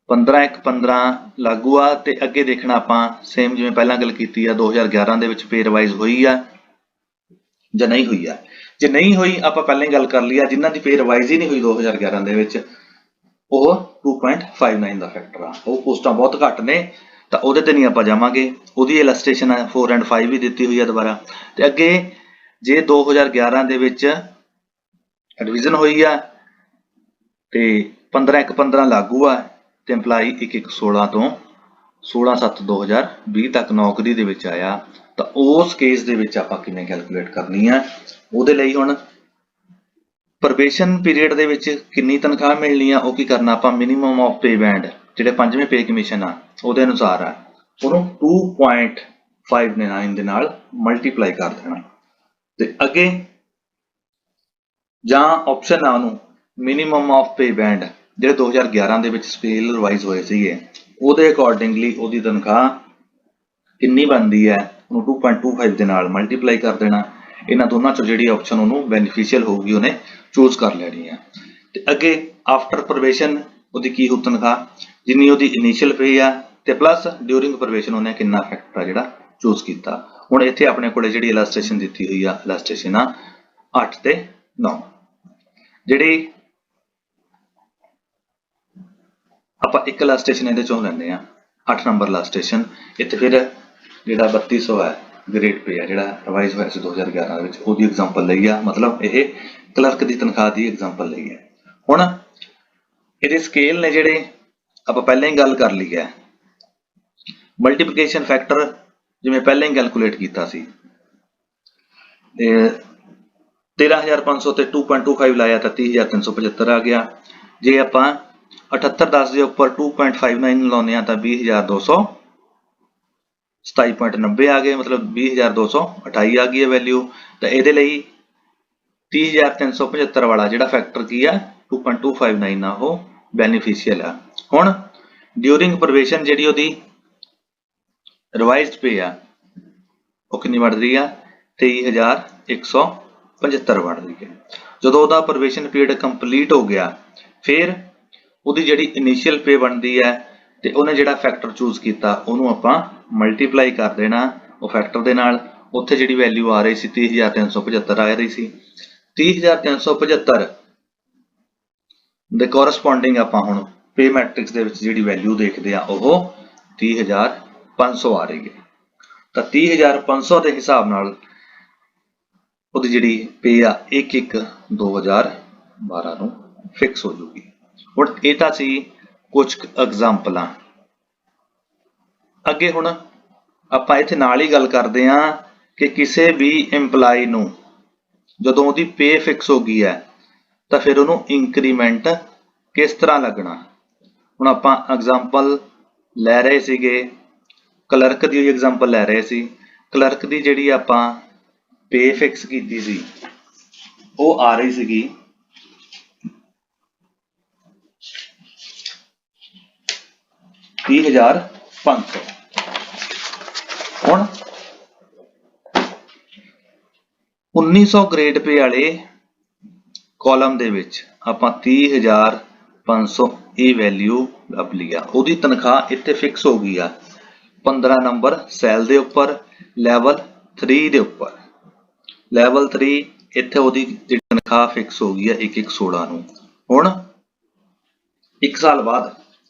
15/1/15 ਲਾਗੂ ਆ। ਤੇ ਅੱਗੇ ਦੇਖਣਾ ਆਪਾਂ ਸੇਮ ਜਿਵੇਂ ਪਹਿਲਾਂ ਗੱਲ ਕੀਤੀ ਆ 2011 ਦੇ ਵਿੱਚ ਪੇ ਰਿਵਾਈਜ਼ ਹੋਈ ਆ ਜਾਂ ਨਹੀਂ ਹੋਈ ਆ। ਜੇ ਨਹੀਂ ਹੋਈ ਆਪਾਂ ਪਹਿਲਾਂ ਹੀ ਗੱਲ ਕਰ ਲਈ ਆ, ਜਿਨ੍ਹਾਂ ਦੀ ਪੇ ਰਿਵਾਈਜ਼ ਹੀ ਨਹੀਂ ਹੋਈ 2011 ਦੇ ਵਿੱਚ ਉਹ 2.59 ਦਾ ਫੈਕਟਰ ਆ, ਉਹ ਪੋਸਟਾਂ ਬਹੁਤ ਘੱਟ ਨੇ, ਤਾਂ ਉਹਦੇ ਤੇ ਨਹੀਂ ਆਪਾਂ ਜਾਵਾਂਗੇ। ਉਹਦੀ ਇਲਸਟ੍ਰੇਸ਼ਨ 4 and 5 ਵੀ ਦਿੱਤੀ ਹੋਈ ਆ ਦੁਬਾਰਾ। ਤੇ ਅੱਗੇ ਜੇ 2011 ਦੇ ਵਿੱਚ ਐਡਵੀਜ਼ਨ ਹੋਈ ਆ ਤੇ 15/1/15 ਲਾਗੂ ਆ ਤੇ EMPLOYEE 1/1/16 ਤੋਂ 16/7/2020 ਤੱਕ ਨੌਕਰੀ ਦੇ ਵਿੱਚ ਆਇਆ, ਤਾਂ ਉਸ ਕੇਸ ਦੇ ਵਿੱਚ ਆਪਾਂ ਕਿਵੇਂ ਕੈਲਕੂਲੇਟ ਕਰਨੀ ਆ। ਉਹਦੇ ਲਈ ਹੁਣ ਪ੍ਰੋਬੇਸ਼ਨ ਪੀਰੀਅਡ ਦੇ ਵਿੱਚ ਕਿੰਨੀ ਤਨਖਾਹ ਮਿਲਣੀ ਆ, ਉਹ ਕੀ ਕਰਨਾ ਆਪਾਂ ਮਿਨੀਮਮ ਆਫ ਪੇ ਬੈਂਡ ਜਿਹੜੇ 5ਵੇਂ ਪੇ ਕਮਿਸ਼ਨ ਆ ਉਹਦੇ ਅਨੁਸਾਰ ਆ, ਉਹਨੂੰ 2.59 ਦੇ ਨਾਲ ਮਲਟੀਪਲਾਈ ਕਰ ਦੇਣਾ। ਤੇ ਅੱਗੇ ਜਾਂ ਆਪਸ਼ਨ ਆ ਉਹਨੂੰ ਮਿਨੀਮਮ ਆਫ ਪੇ ਬੈਂਡ ਜਿਹੜੇ 2011 ਦੇ ਵਿੱਚ ਸਕੇਲ ਰਿਵਾਈਜ਼ ਹੋਏ ਸੀਗੇ ਉਹਦੇ ਅਕੋਰਡਿੰਗਲੀ ਉਹਦੀ ਤਨਖਾਹ ਕਿੰਨੀ ਬਣਦੀ ਹੈ ਉਹਨੂੰ 2.25 ਦੇ ਨਾਲ ਮਲਟੀਪਲਾਈ ਕਰ ਦੇਣਾ। ਇਹਨਾਂ ਦੋਨਾਂ ਚੋਂ ਜਿਹੜੀ ਆਪਸ਼ਨ ਉਹਨੂੰ ਬੈਨੀਫੀਸ਼ੀਅਲ ਹੋਊਗੀ ਉਹਨੇ ਚੂਜ਼ ਕਰ ਲੈਣੀ ਹੈ। ਤੇ ਅੱਗੇ ਆਫਟਰ ਪ੍ਰੋਬੇਸ਼ਨ ਉਹਦੀ ਕੀ ਹੋ ਤਨਖਾਹ, ਜਿੰਨੀ ਉਹਦੀ ਇਨੀਸ਼ੀਅਲ ਪੇ ਆ ਤੇ ਪਲੱਸ ਡਿਊਰਿੰਗ ਪ੍ਰੋਬੇਸ਼ਨ ਉਹਨੇ ਕਿੰਨਾ ਫੈਕਟਰ ਆ ਜਿਹੜਾ ਚੂਜ਼ ਕੀਤਾ। ਹੁਣ ਇੱਥੇ ਆਪਣੇ ਕੋਲੇ ਜਿਹੜੀ ਇਲਸਟ੍ਰੇਸ਼ਨ ਦਿੱਤੀ ਹੋਈ ਆ, ਇਲਸਟ੍ਰੇਸ਼ਨ ਆ 8 ਤੇ 9। ਜਿਹੜੀ ਆਪਾਂ ਇੱਕ ਲਾਸਟ ਸਟੇਸ਼ਨ ਇਹਦੇ ਚੋਂ ਲੈਂਦੇ ਆ 8 ਨੰਬਰ ਲਾਸਟ ਸਟੇਸ਼ਨ। ਇੱਥੇ ਫਿਰ ਜਿਹੜਾ 3200 ਹੈ ਗ੍ਰੇਡ ਪੇ ਹੈ ਜਿਹੜਾ ਰਿਵਾਈਜ਼ ਹੋਇਆ ਸੀ 2011 ਦੇ ਵਿੱਚ, ਉਹਦੀ ਐਗਜ਼ਾਮਪਲ ਲਈ ਆ, ਮਤਲਬ ਇਹ ਕਲਰਕ ਦੀ ਤਨਖਾਹ ਦੀ ਐਗਜ਼ਾਮਪਲ ਲਈ ਹੈ। ਹੁਣ ਇਹਦੇ ਸਕੇਲ ਨੇ ਜਿਹੜੇ ਆਪਾਂ ਪਹਿਲਾਂ ਹੀ ਗੱਲ ਕਰ ਲਈ ਹੈ। ਮਲਟੀਪਲੀਕੇਸ਼ਨ ਫੈਕਟਰ ਜਿਵੇਂ ਪਹਿਲਾਂ ਹੀ ਕੈਲਕੂਲੇਟ ਕੀਤਾ ਸੀ, 13500 ਤੇ 2.25 ਲਾਇਆ ਤਾਂ 30375 ਆ ਗਿਆ। ਜੇ ਆਪਾਂ 7810 ਦੇ ਉੱਪਰ 2.59 ਲਾਉਂਦੇ ਆ ਤਾਂ 20227.90 ਆ ਗਏ, ਮਤਲਬ 20228 ਆ ਗਈ ਹੈ ਵੈਲਿਊ। ਤਾਂ ਇਹਦੇ ਲਈ 30375 ਵਾਲਾ ਜਿਹੜਾ ਫੈਕਟਰ ਕੀ ਆ 2.259 ਆ ਉਹ ਬੈਨੀਫੀਸ਼ੀਅਲ ਆ। ਹੁਣ ਡਿਊਰਿੰਗ ਪ੍ਰੋਬੇਸ਼ਨ ਜਿਹੜੀ ਉਹਦੀ ਰਿਵਾਈਜ਼ਡ ਪੇ ਆ ਉਹ ਕਿੰਨੀ ਬਣ ਰਹੀ ਆ 23175 ਬਣ ਰਹੀ ਹੈ। ਜਦੋਂ ਉਹਦਾ ਪ੍ਰੋਬੇਸ਼ਨ ਪੀਰੀਅਡ ਕੰਪਲੀਟ ਹੋ ਗਿਆ ਫਿਰ ਉਹਦੀ ਜਿਹੜੀ ਇਨੀਸ਼ੀਅਲ ਪੇ ਬਣਦੀ ਹੈ ਤੇ ਉਹਨੇ ਜਿਹੜਾ ਫੈਕਟਰ ਚੂਜ਼ ਕੀਤਾ ਉਹਨੂੰ ਆਪਾਂ ਮਲਟੀਪਲਾਈ ਕਰ ਦੇਣਾ ਉਹ ਫੈਕਟਰ ਦੇ ਨਾਲ। ਉੱਥੇ ਜਿਹੜੀ ਵੈਲਿਊ ਆ ਰਹੀ ਸੀ 30375 ਆ ਰਹੀ ਸੀ। 30375 ਦੇ ਕੋਰਸਪੋਂਡਿੰਗ ਆਪਾਂ ਹੁਣ ਪੇ ਮੈਟ੍ਰਿਕਸ ਦੇ ਵਿੱਚ ਜਿਹੜੀ ਵੈਲਿਊ ਦੇਖਦੇ ਆ ਉਹ 30500 ਆ ਰਹੀ ਹੈ। ਤਾਂ 30500 ਦੇ ਹਿਸਾਬ ਨਾਲ ਉਹਦੀ ਜਿਹੜੀ ਪੇ ਆ 1/1/2012 ਨੂੰ ਫਿਕਸ ਹੋ ਜੂਗੀ। ਹੁਣ ਇਹ ਤਾਂ ਸੀ ਕੁਝ ਐਗਜ਼ਾਮਪਲਾਂ। ਅੱਗੇ ਹੁਣ ਆਪਾਂ ਇੱਥੇ ਨਾਲ ਹੀ ਗੱਲ ਕਰਦੇ ਹਾਂ ਕਿ ਕਿਸੇ ਵੀ EMPLOYE ਨੂੰ ਜਦੋਂ ਉਹਦੀ ਪੇ ਫਿਕਸ ਹੋ ਗਈ ਹੈ ਤਾਂ ਫਿਰ ਉਹਨੂੰ ਇੰਕਰੀਮੈਂਟ ਕਿਸ ਤਰ੍ਹਾਂ ਲੱਗਣਾ। ਹੁਣ ਆਪਾਂ ਐਗਜ਼ਾਮਪਲ ਲੈ ਰਹੇ ਸੀਗੇ ਕਲਰਕ ਦੀ ਐਗਜ਼ਾਮਪਲ ਲੈ ਰਹੇ ਸੀ। ਕਲਰਕ ਦੀ ਜਿਹੜੀ ਆਪਾਂ ਪੇ ਫਿਕਸ ਕੀਤੀ ਸੀ ਉਹ ਆ ਰਹੀ ਸੀਗੀ 30500। ਹੁਣ 1900 ਗ੍ਰੇਡ ਪੇ ਵਾਲੇ ਕਾਲਮ ਦੇ ਵਿੱਚ ਆਪਾਂ 30500 ਇਹ ਵੈਲਿਊ ਲੱਭ ਲਿਆ। ਉਹਦੀ ਤਨਖਾਹ ਇੱਥੇ ਫਿਕਸ ਹੋ ਗਈ ਆ 15 ਨੰਬਰ ਸੈੱਲ ਦੇ ਉੱਪਰ ਲੈਵਲ 3 ਦੇ ਉੱਪਰ। ਲੈਵਲ 3 ਇੱਥੇ ਉਹਦੀ ਜਿਹੜੀ ਤਨਖਾਹ ਫਿਕਸ ਹੋ ਗਈ ਆ 1/1/16 ਨੂੰ। ਹੁਣ 1 ਸਾਲ ਬਾਅਦ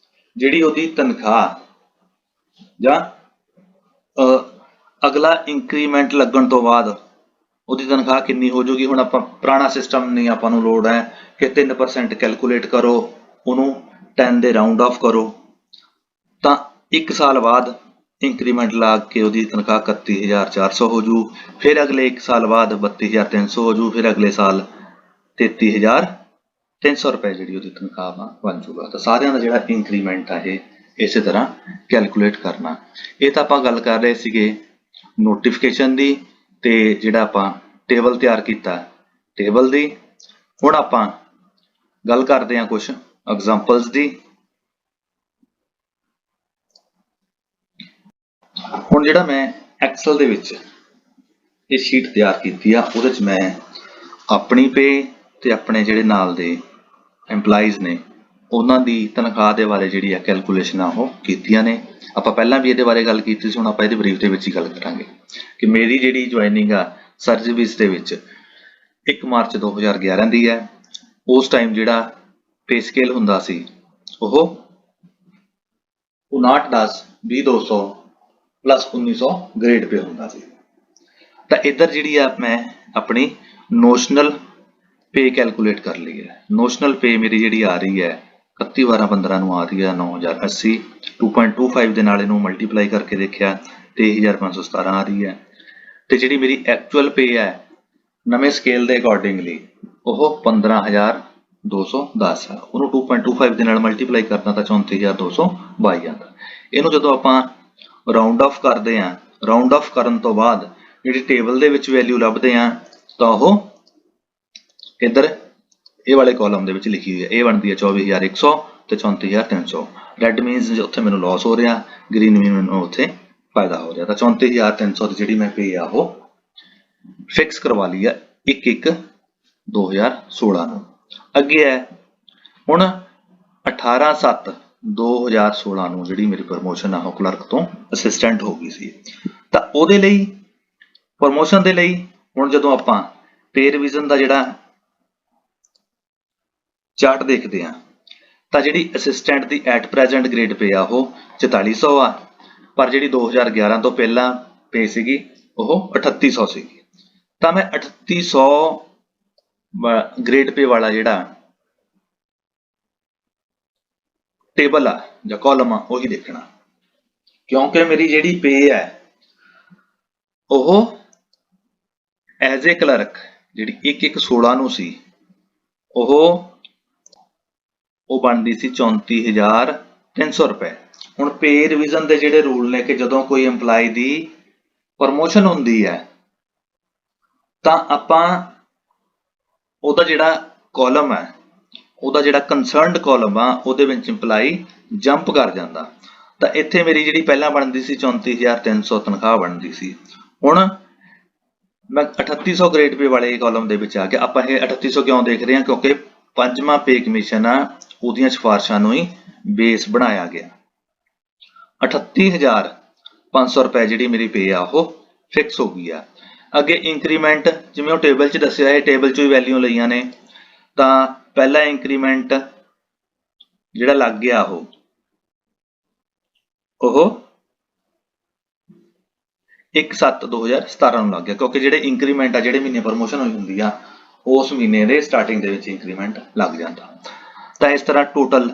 ਜਿਹੜੀ ਉਹਦੀ ਤਨਖਾਹ ਜਾਂ ਅਗਲਾ ਇੰਕਰੀਮੈਂਟ ਲੱਗਣ ਤੋਂ ਬਾਅਦ ਉਹਦੀ ਤਨਖਾਹ ਕਿੰਨੀ ਹੋ ਜਾਊਗੀ। ਹੁਣ ਆਪਾਂ ਪੁਰਾਣਾ ਸਿਸਟਮ ਨਹੀਂ, ਆਪਾਂ ਨੂੰ ਲੋੜ ਹੈ ਕਿ 3% ਕੈਲਕੂਲੇਟ ਕਰੋ, ਉਹਨੂੰ 10 ਦੇ ਰਾਉਂਡ ਆਫ ਕਰੋ। ਤਾਂ 1 ਸਾਲ ਬਾਅਦ ਇੰਕਰੀਮੈਂਟ ਲਾ ਕੇ ਉਹਦੀ ਤਨਖਾਹ 31400 ਹੋ ਜੂ। ਫਿਰ ਅਗਲੇ 1 ਸਾਲ ਬਾਅਦ 32300 ਹੋ ਜੂ। ਫਿਰ ਅਗਲੇ ਸਾਲ 33300 ਰੁਪਏ ਜਿਹੜੀ ਉਹਦੀ ਤਨਖਾਹ ਬਣ ਜੂਗਾ। ਤਾਂ ਸਾਰਿਆਂ ਦਾ ਜਿਹੜਾ ਇੰਕਰੀਮੈਂਟ ਆ ਇਹ ਇਸੇ ਤਰ੍ਹਾਂ ਕੈਲਕੂਲੇਟ ਕਰਨਾ। ਇਹ ਤਾਂ ਆਪਾਂ ਗੱਲ ਕਰ ਰਹੇ ਸੀਗੇ ਨੋਟੀਫਿਕੇਸ਼ਨ ਦੀ ਤੇ ਜਿਹੜਾ ਆਪਾਂ ਟੇਬਲ ਤਿਆਰ ਕੀਤਾ ਟੇਬਲ ਦੀ। ਹੁਣ ਆਪਾਂ ਗੱਲ ਕਰਦੇ ਹਾਂ ਕੁਝ ਐਗਜ਼ਾਮਪਲਸ ਦੀ। ਹੁਣ ਜਿਹੜਾ ਮੈਂ ਐਕਸਲ ਦੇ ਵਿੱਚ ਇਹ ਸ਼ੀਟ ਤਿਆਰ ਕੀਤੀ ਆ ਉਹਦੇ 'ਚ ਮੈਂ ਆਪਣੀ ਪੇ ਤੇ ਆਪਣੇ ਜਿਹੜੇ ਨਾਲ ਦੇ EMPLOYEES ਨੇ ਉਹਨਾਂ ਦੀ ਤਨਖਾਹ ਦੇ ਬਾਰੇ ਜਿਹੜੀ ਆ ਕੈਲਕੂਲੇਸ਼ਨ ਆ ਉਹ ਕੀਤੀਆਂ ਨੇ। ਆਪਾਂ ਪਹਿਲਾਂ ਵੀ ਇਹਦੇ ਬਾਰੇ ਗੱਲ ਕੀਤੀ ਸੀ, ਹੁਣ ਆਪਾਂ ਇਹਦੇ ਬਰੀਫ ਦੇ ਵਿੱਚ ਹੀ ਗੱਲ ਕਰਾਂਗੇ ਕਿ ਮੇਰੀ ਜਿਹੜੀ ਜੁਆਇਨਿੰਗ ਆ ਸਰਵਿਸ ਦੇ ਵਿੱਚ 1 ਮਾਰਚ 2011 ਦੀ ਹੈ। ਉਸ ਟਾਈਮ ਜਿਹੜਾ ਪੇ ਸਕੇਲ ਹੁੰਦਾ ਸੀ ਉਹ 59/10/200 ਪਲੱਸ 1900 ਗ੍ਰੇਡ ਪੇ ਹੁੰਦਾ ਸੀ। ਤਾਂ ਇੱਧਰ ਜਿਹੜੀ ਆ ਮੈਂ ਆਪਣੀ ਨੋਸ਼ਨਲ ਪੇ ਕੈਲਕੂਲੇਟ ਕਰ ਲਈ ਹੈ। ਨੋਸ਼ਨਲ ਪੇ ਮੇਰੀ ਜਿਹੜੀ ਆ ਰਹੀ ਹੈ 31/12/15 ਨੂੰ ਆ ਰਹੀ ਹੈ 9080। 2.25 ਦੇ ਨਾਲ ਇਹਨੂੰ ਮਲਟੀਪਲਾਈ ਕਰਕੇ ਦੇਖਿਆ 23517 ਆ ਰਹੀ ਹੈ। ਤੇ ਜਿਹੜੀ ਮੇਰੀ ਐਕਚੁਅਲ ਪੇ ਹੈ ਨਵੇਂ ਸਕੇਲ ਦੇ ਅਕੋਰਡਿੰਗਲੀ ਉਹ 15210 ਆ। ਉਹਨੂੰ 2.25 ਦੇ ਨਾਲ ਮਲਟੀਪਲਾਈ ਕਰਨਾ ਤਾਂ 34222 ਆਉਂਦਾ। ਇਹਨੂੰ ਜਦੋਂ ਆਪਾਂ ਰਾਉਂਡ ਆਫ ਕਰਦੇ ਹਾਂ, ਰਾਉਂਡ ਆਫ ਕਰਨ ਤੋਂ ਬਾਅਦ ਜਿਹੜੀ ਟੇਬਲ ਦੇ ਵਿੱਚ ਵੈਲਿਊ ਲੱਭਦੇ ਆ ਤਾਂ ਉਹ ਇੱਧਰ ਇਹ ਵਾਲੇ ਕਾਲਮ ਦੇ ਵਿੱਚ ਲਿਖੀ ਹੋਈ ਹੈ। ਇਹ ਬਣਦੀ ਹੈ 24100 ਤੇ 34300। ਰੈੱਡ ਮੀਨਸ ਉੱਥੇ ਮੈਨੂੰ ਲਾਸ ਹੋ ਰਿਹਾ, ਗ੍ਰੀਨ ਮੀਨ ਮੈਨੂੰ ਉੱਥੇ ਫਾਇਦਾ ਹੋ ਰਿਹਾ। ਤਾਂ 34300 ਦੀ ਜਿਹੜੀ ਮੈਂ ਪੇ ਆ ਉਹ ਫਿਕਸ ਕਰਵਾ ਲਈ ਆ 1/1/2016 ਨੂੰ। ਅੱਗੇ ਹੈ ਹੁਣ 18/7/2016 ਨੂੰ ਜਿਹੜੀ ਮੇਰੀ ਪ੍ਰਮੋਸ਼ਨ ਆ ਉਹ ਕਲਰਕ ਤੋਂ ਅਸਿਸਟੈਂਟ ਹੋ ਗਈ ਸੀ। ਤਾਂ ਉਹਦੇ ਲਈ ਪ੍ਰਮੋਸ਼ਨ ਦੇ ਲਈ ਹੁਣ ਜਦੋਂ ਆਪਾਂ ਪੇ ਰਿਵੀਜ਼ਨ ਦਾ ਜਿਹੜਾ ਚਾਰਟ ਦੇਖਦੇ ਹਾਂ ਤਾਂ ਜਿਹੜੀ assistant the at present grade ਪੇ ਆ ਉਹ 4400 ਆ, ਪਰ ਜਿਹੜੀ 2011 ਤੋਂ ਪਹਿਲਾਂ ਪੇ ਸੀਗੀ ਉਹ 3800 ਸੀਗੀ। ਤਾਂ ਮੈਂ 3800 ਗ੍ਰੇਡ ਪੇ ਵਾਲਾ ਜਿਹੜਾ ਟੇਬਲ ਆ ਜਾਂ ਕਾਲਮ ਆ ਉਹੀ ਦੇਖਣਾ, ਕਿਉਂਕਿ ਮੇਰੀ ਜਿਹੜੀ ਪੇ ਹੈ ਉਹ ਐਜ਼ ਏ ਕਲਰਕ ਜਿਹੜੀ 1/1/16 ਨੂੰ ਸੀ ਉਹ ਬਣਦੀ ਸੀ 34,300 ਰੁਪਏ। ਹੁਣ ਪੇ ਰਿਵੀਜ਼ਨ ਦੇ ਜਿਹੜੇ ਰੂਲ ਨੇ ਕਿ ਜਦੋਂ ਕੋਈ EMPLOYE ਦੀ ਪ੍ਰਮੋਸ਼ਨ ਹੁੰਦੀ ਹੈ ਤਾਂ ਆਪਾਂ ਉਹਦਾ ਜਿਹੜਾ ਕਾਲਮ ਹੈ, ਉਹਦਾ ਜਿਹੜਾ ਕੰਸਰਨਡ ਕਾਲਮ ਆ ਉਹਦੇ ਵਿੱਚ EMPLOYE ਜੰਪ ਕਰ ਜਾਂਦਾ। ਤਾਂ ਇੱਥੇ ਮੇਰੀ ਜਿਹੜੀ ਪਹਿਲਾਂ ਬਣਦੀ ਸੀ 34,300 ਤਨਖਾਹ ਬਣਦੀ ਸੀ, ਹੁਣ ਮੈਂ 3800 ਗ੍ਰੇਡ ਪੇ ਵਾਲੇ ਕਾਲਮ ਦੇ ਵਿੱਚ ਆ ਗਿਆ। ਆਪਾਂ ਇਹ 3800 ਕਿਉਂ ਦੇਖ ਰਹੇ ਹਾਂ, ਕਿਉਂਕਿ 5ਵਾਂ ਪੇ ਕਮਿਸ਼ਨ ਆ ਉਹਦੀਆਂ ਸਿਫਾਰਸ਼ਾਂ ਨੂੰ ਹੀ ਬੇਸ ਬਣਾਇਆ ਗਿਆ। 38,500 ਰੁਪਏ ਜਿਹੜੀ ਮੇਰੀ ਪੇ ਆ ਉਹ ਫਿਕਸ ਹੋ ਗਈ ਆ। ਅੱਗੇ ਇੰਕਰੀਮੈਂਟ ਜਿਵੇਂ ਉਹ ਟੇਬਲ 'ਚ ਦੱਸਿਆ ਹੈ, ਟੇਬਲ 'ਚੋਂ ਹੀ ਵੈਲਿਊ ਲਈਆਂ ਨੇ, ਤਾਂ ਪਹਿਲਾ ਇੰਕਰੀਮੈਂਟ ਜਿਹੜਾ ਲੱਗ ਗਿਆ ਉਹ 1/7/2017 ਨੂੰ ਲੱਗ ਗਿਆ, ਕਿਉਂਕਿ ਜਿਹੜੇ ਇੰਕਰੀਮੈਂਟ ਆ ਜਿਹੜੇ ਮਹੀਨੇ ਪ੍ਰਮੋਸ਼ਨ ਹੋਈ ਹੁੰਦੀ ਆ ਉਸ ਮਹੀਨੇ ਦੇ ਸਟਾਰਟਿੰਗ ਦੇ ਵਿੱਚ ਇੰਕਰੀਮੈਂਟ ਲੱਗ ਜਾਂਦਾ। ਤਾਂ ਇਸ ਤਰ੍ਹਾਂ ਟੋਟਲ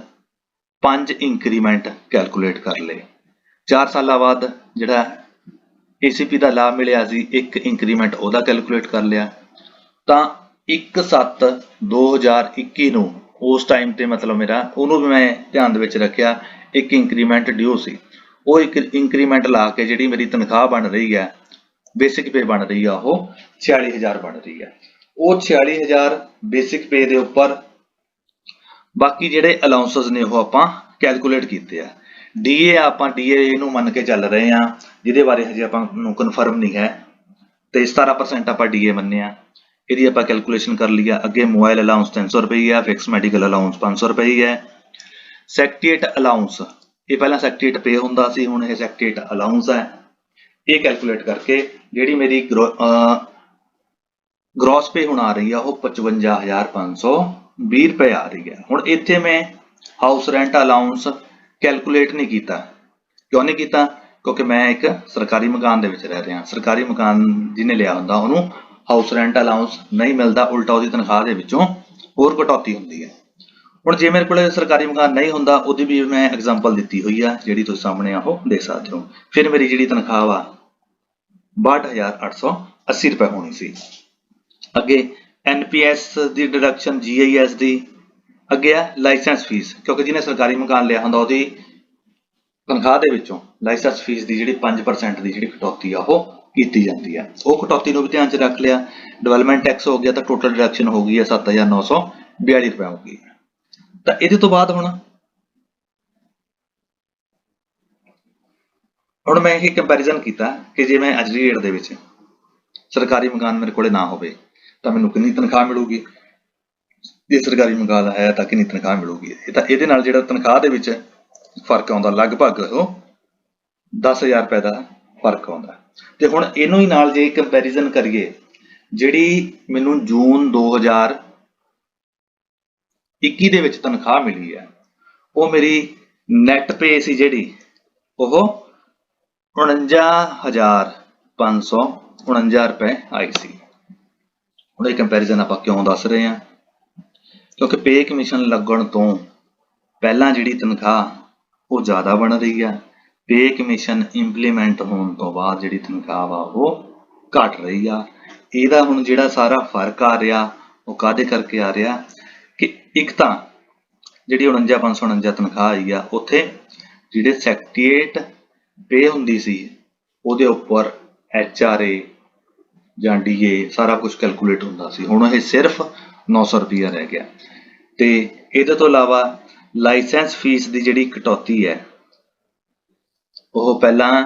5 ਇੰਕਰੀਮੈਂਟ ਕੈਲਕੂਲੇਟ ਕਰ ਲਏ। 4 ਸਾਲਾਂ ਬਾਅਦ ਜਿਹੜਾ ACP ਦਾ ਲਾਭ ਮਿਲਿਆ ਸੀ, ਇੱਕ ਇੰਕਰੀਮੈਂਟ ਉਹਦਾ ਕੈਲਕੂਲੇਟ ਕਰ ਲਿਆ। ਤਾਂ 1/7/2021 ਨੂੰ ਉਸ ਟਾਈਮ ਤੇ ਮਤਲਬ ਮੇਰਾ ਉਹਨੂੰ ਵੀ ਮੈਂ ਧਿਆਨ ਦੇ ਵਿੱਚ ਰੱਖਿਆ, ਇੱਕ ਇੰਕਰੀਮੈਂਟ ਡਿਊ ਸੀ, ਉਹ ਇੱਕ ਇੰਕਰੀਮੈਂਟ ਲਾ ਕੇ ਜਿਹੜੀ ਮੇਰੀ ਤਨਖਾਹ ਬਣ ਰਹੀ ਹੈ, ਬੇਸਿਕ ਪੇ ਬਣ ਰਹੀ ਆ ਉਹ 46,000 ਬਣ ਰਹੀ ਹੈ। ਉਹ 46,000 ਬੇਸਿਕ ਪੇ ਦੇ ਉੱਪਰ ਬਾਕੀ ਜਿਹੜੇ ਅਲਾਉਂਸਸ ਨੇ ਉਹ ਆਪਾਂ ਕੈਲਕੂਲੇਟ ਕੀਤੇ ਆ। DA ਆਪਾਂ DA ਨੂੰ ਮੰਨ ਕੇ ਚੱਲ ਰਹੇ ਆ, ਜਿਹਦੇ ਬਾਰੇ ਹਜੇ ਆਪਾਂ ਨੂੰ ਕਨਫਰਮ ਨਹੀਂ ਹੈ, ਤੇ 17% ਆਪਾਂ DA ਮੰਨਿਆ, ਇਹਦੀ ਆਪਾਂ ਕੈਲਕੂਲੇਸ਼ਨ ਕਰ ਲਈ ਆ। ਅੱਗੇ ਮੋਬਾਈਲ ਅਲਾਉਂਸ 300 ਰੁਪਏ ਹੈ, ਫਿਕਸ ਮੈਡੀਕਲ ਅਲਾਉਂਸ 500 ਰੁਪਏ ਹੈ। ਸੈਕਟਰੀਏਟ ਅਲਾਉਂਸ ਇਹ ਪਹਿਲਾਂ ਸੈਕਟਰੀਏਟ ਪੇ ਹੁੰਦਾ ਸੀ, ਹੁਣ ਇਹ ਸੈਕਟਰੀਏਟ ਅਲਾਉਂਸ ਹੈ। ਇਹ ਕੈਲਕੂਲੇਟ ਕਰਕੇ ਜਿਹੜੀ ਮੇਰੀ ਗ੍ਰੋਸ ਪੇ ਹੁਣ ਆ ਰਹੀ ਆ ਉਹ 55,520 ਰੁਪਏ ਆ ਰਹੀ ਹੈ। ਹੁਣ ਇੱਥੇ ਮੈਂ ਹਾਊਸ ਰੈਂਟ ਅਲਾਉਂਸ ਕੈਲਕੂਲੇਟ ਨਹੀਂ ਕੀਤਾ। ਕਿਉਂ ਨਹੀਂ ਕੀਤਾ? ਕਿਉਂਕਿ ਮੈਂ ਇੱਕ ਸਰਕਾਰੀ ਮਕਾਨ ਦੇ ਵਿੱਚ ਰਹਿ ਰਿਹਾ। ਸਰਕਾਰੀ ਮਕਾਨ ਜਿਹਨੇ ਲਿਆ ਹੁੰਦਾ ਉਹਨੂੰ ਹਾਊਸ ਰੈਂਟ ਅਲਾਉਂਸ ਨਹੀਂ ਮਿਲਦਾ, ਉਲਟਾ ਉਹਦੀ ਤਨਖਾਹ ਦੇ ਵਿੱਚੋਂ ਹੋਰ ਕਟੌਤੀ ਹੁੰਦੀ ਹੈ। ਹੁਣ ਜੇ ਮੇਰੇ ਕੋਲ ਸਰਕਾਰੀ ਮਕਾਨ ਨਹੀਂ ਹੁੰਦਾ, ਉਹਦੀ ਵੀ ਮੈਂ ਐਗਜ਼ਾਮਪਲ ਦਿੱਤੀ ਹੋਈ ਆ, ਜਿਹੜੀ ਤੁਸੀਂ ਸਾਹਮਣੇ ਆ ਉਹ ਦੇਖ ਸਕਦੇ ਹੋ। ਫਿਰ ਮੇਰੀ ਜਿਹੜੀ ਤਨਖਾਹ ਵਾ 62,880 ਰੁਪਏ ਹੋਣੀ ਸੀ। ਅੱਗੇ NPS ਦੀ ਡਿਡਕਸ਼ਨ, GIS ਦੀ। ਅੱਗੇ ਆ ਲਾਇਸੈਂਸ ਫੀਸ, ਕਿਉਂਕਿ ਜਿਹਨੇ ਸਰਕਾਰੀ ਮਕਾਨ ਲਿਆ ਹੁੰਦਾ ਉਹਦੀ ਤਨਖਾਹ ਦੇ ਵਿੱਚੋਂ ਲਾਇਸੈਂਸ ਫੀਸ ਦੀ ਜਿਹੜੀ 5% ਦੀ ਜਿਹੜੀ ਕਟੌਤੀ ਆ ਉਹ ਕੀਤੀ ਜਾਂਦੀ ਆ। ਉਹ ਕਟੌਤੀ ਨੂੰ ਵੀ ਧਿਆਨ 'ਚ ਰੱਖ ਲਿਆ। ਡਿਵੈਲਪਮੈਂਟ ਟੈਕਸ ਹੋ ਗਿਆ ਤਾਂ ਟੋਟਲ ਡਿਡਕਸ਼ਨ ਹੋ ਗਈ ਹੈ 7,942 ਰੁਪਏ ਹੋ ਗਈ। ਤਾਂ ਇਹਦੇ ਤੋਂ ਬਾਅਦ ਹੁਣ ਮੈਂ ਇਹ ਕੰਪੈਰੀਜ਼ਨ ਕੀਤਾ ਕਿ ਜੇ ਮੈਂ ਅੱਜ ਦੀ ਡੇਟ ਦੇ ਵਿੱਚ ਸਰਕਾਰੀ ਮਕਾਨ ਮੇਰੇ ਕੋਲੇ ਨਾ ਹੋਵੇ ਤਾਂ ਮੈਨੂੰ ਕਿੰਨੀ ਤਨਖਾਹ ਮਿਲੂਗੀ, ਜੇ ਸਰਕਾਰੀ ਮਕਾਨ ਹੈ ਤਾਂ ਕਿੰਨੀ ਤਨਖਾਹ ਮਿਲੂਗੀ। ਤਾਂ ਇਹਦੇ ਨਾਲ ਜਿਹੜਾ ਤਨਖਾਹ ਦੇ ਵਿੱਚ ਫਰਕ ਆਉਂਦਾ, ਲਗਭਗ ਉਹ 10,000 ਰੁਪਏ ਦਾ ਫਰਕ ਆਉਂਦਾ। ਤੇ ਹੁਣ ਇਹਨੂੰ ਹੀ ਨਾਲ ਜੇ ਕੰਪੈਰੀਜ਼ਨ ਕਰੀਏ, ਜਿਹੜੀ ਮੈਨੂੰ ਜੂਨ 2021 ਦੇ ਵਿੱਚ ਤਨਖਾਹ ਮਿਲੀ ਹੈ, ਉਹ ਮੇਰੀ ਨੈਟ ਪੇ ਸੀ ਜਿਹੜੀ ਉਹ 49,549 ਰੁਪਏ ਆਈ ਸੀ। ਹੁਣ ਇਹ ਕੰਪੈਰੀਜ਼ਨ ਆਪਾਂ ਕਿਉਂ ਦੱਸ ਰਹੇ ਹਾਂ? ਕਿਉਂਕਿ ਪੇ ਕਮਿਸ਼ਨ ਲੱਗਣ ਤੋਂ ਪਹਿਲਾਂ ਜਿਹੜੀ ਤਨਖਾਹ ਉਹ ਜ਼ਿਆਦਾ ਬਣ ਰਹੀ ਆ, ਪੇ ਕਮਿਸ਼ਨ ਇੰਪਲੀਮੈਂਟ ਹੋਣ ਤੋਂ ਬਾਅਦ ਜਿਹੜੀ ਤਨਖਾਹ ਵਾ ਉਹ ਘਟ ਰਹੀ ਆ। ਇਹਦਾ ਹੁਣ ਜਿਹੜਾ ਸਾਰਾ ਫਰਕ ਆ ਰਿਹਾ ਉਹ ਕਾਹਦੇ ਕਰਕੇ ਆ ਰਿਹਾ ਕਿ ਇੱਕ ਤਾਂ ਜਿਹੜੀ 49,549 ਤਨਖਾਹ ਆਈ ਆ, ਉੱਥੇ ਜਿਹੜੇ ਸੈਕਟਰੀਏਟ ਪੇ ਹੁੰਦੀ ਸੀ ਉਹਦੇ ਉੱਪਰ HRA ਜਾਂ DA ਸਾਰਾ ਕੁਝ ਕੈਲਕੂਲੇਟ ਹੁੰਦਾ ਸੀ। ਹੁਣ ਇਹ ਸਿਰਫ 900 ਰੁਪਇਆ ਰਹਿ ਗਿਆ। ਤੇ ਇਹਦੇ ਤੋਂ ਇਲਾਵਾ ਲਾਇਸੈਂਸ ਫੀਸ ਦੀ ਜਿਹੜੀ ਕਟੌਤੀ ਹੈ ਉਹ ਪਹਿਲਾਂ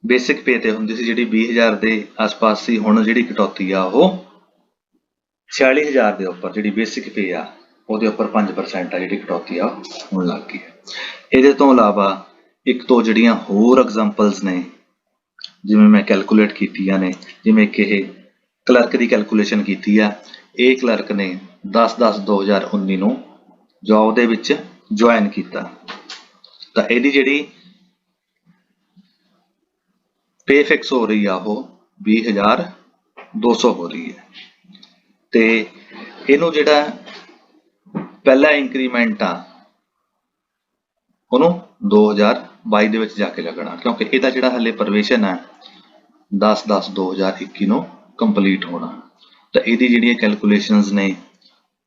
ਬੇਸਿਕ ਪੇ ਤੇ ਹੁੰਦੀ ਸੀ, ਜਿਹੜੀ 20,000 ਦੇ ਆਸ-ਪਾਸ ਸੀ। ਹੁਣ ਜਿਹੜੀ ਕਟੌਤੀ ਆ ਉਹ 46,000 ਦੇ ਉੱਪਰ ਜਿਹੜੀ ਬੇਸਿਕ ਪੇ ਆ ਉਹਦੇ ਉੱਪਰ 5% ਆ ਜਿਹੜੀ ਕਟੌਤੀ ਆ ਹੋਣ ਲੱਗ ਗਈ ਹੈ। ਇਹਦੇ ਤੋਂ ਇਲਾਵਾ ਇੱਕ ਤੋਂ ਜਿਹੜੀਆਂ ਹੋਰ ਐਗਜ਼ਾਮਪਲਸ ਨੇ ਜਿਵੇਂ ਮੈਂ ਕੈਲਕੂਲੇਟ ਕੀਤੀਆਂ ਨੇ, ਜਿਵੇਂ ਕਿ ਇਹ ਕਲਰਕ ਦੀ ਕੈਲਕੂਲੇਸ਼ਨ ਕੀਤੀ ਆ। ਇਹ ਕਲਰਕ ਨੇ 10/10/2019 ਨੂੰ ਜੌਬ ਦੇ ਵਿੱਚ ਜੁਆਇਨ ਕੀਤਾ। ਤਾਂ ਇਹਦੀ ਜਿਹੜੀ ਪੇ ਫਿਕਸ ਹੋ ਰਹੀ ਆ ਉਹ 20,200 ਹੋ ਰਹੀ ਹੈ। ਤੇ ਇਹਨੂੰ ਜਿਹੜਾ ਪਹਿਲਾ ਇੰਕਰੀਮੈਂਟ ਆ ਉਹਨੂੰ 2022 ਦੇ ਵਿੱਚ ਜਾ ਕੇ ਲੱਗਣਾ, ਕਿਉਂਕਿ ਇਹਦਾ ਜਿਹੜਾ ਹਲੇ ਪ੍ਰਵੇਸ਼ਨ ਹੈ 10/10/2021 ਨੂੰ ਕੰਪਲੀਟ ਹੋਣਾ। ਤਾਂ ਇਹਦੀ ਜਿਹੜੀਆਂ ਕੈਲਕੂਲੇਸ਼ਨਸ ਨੇ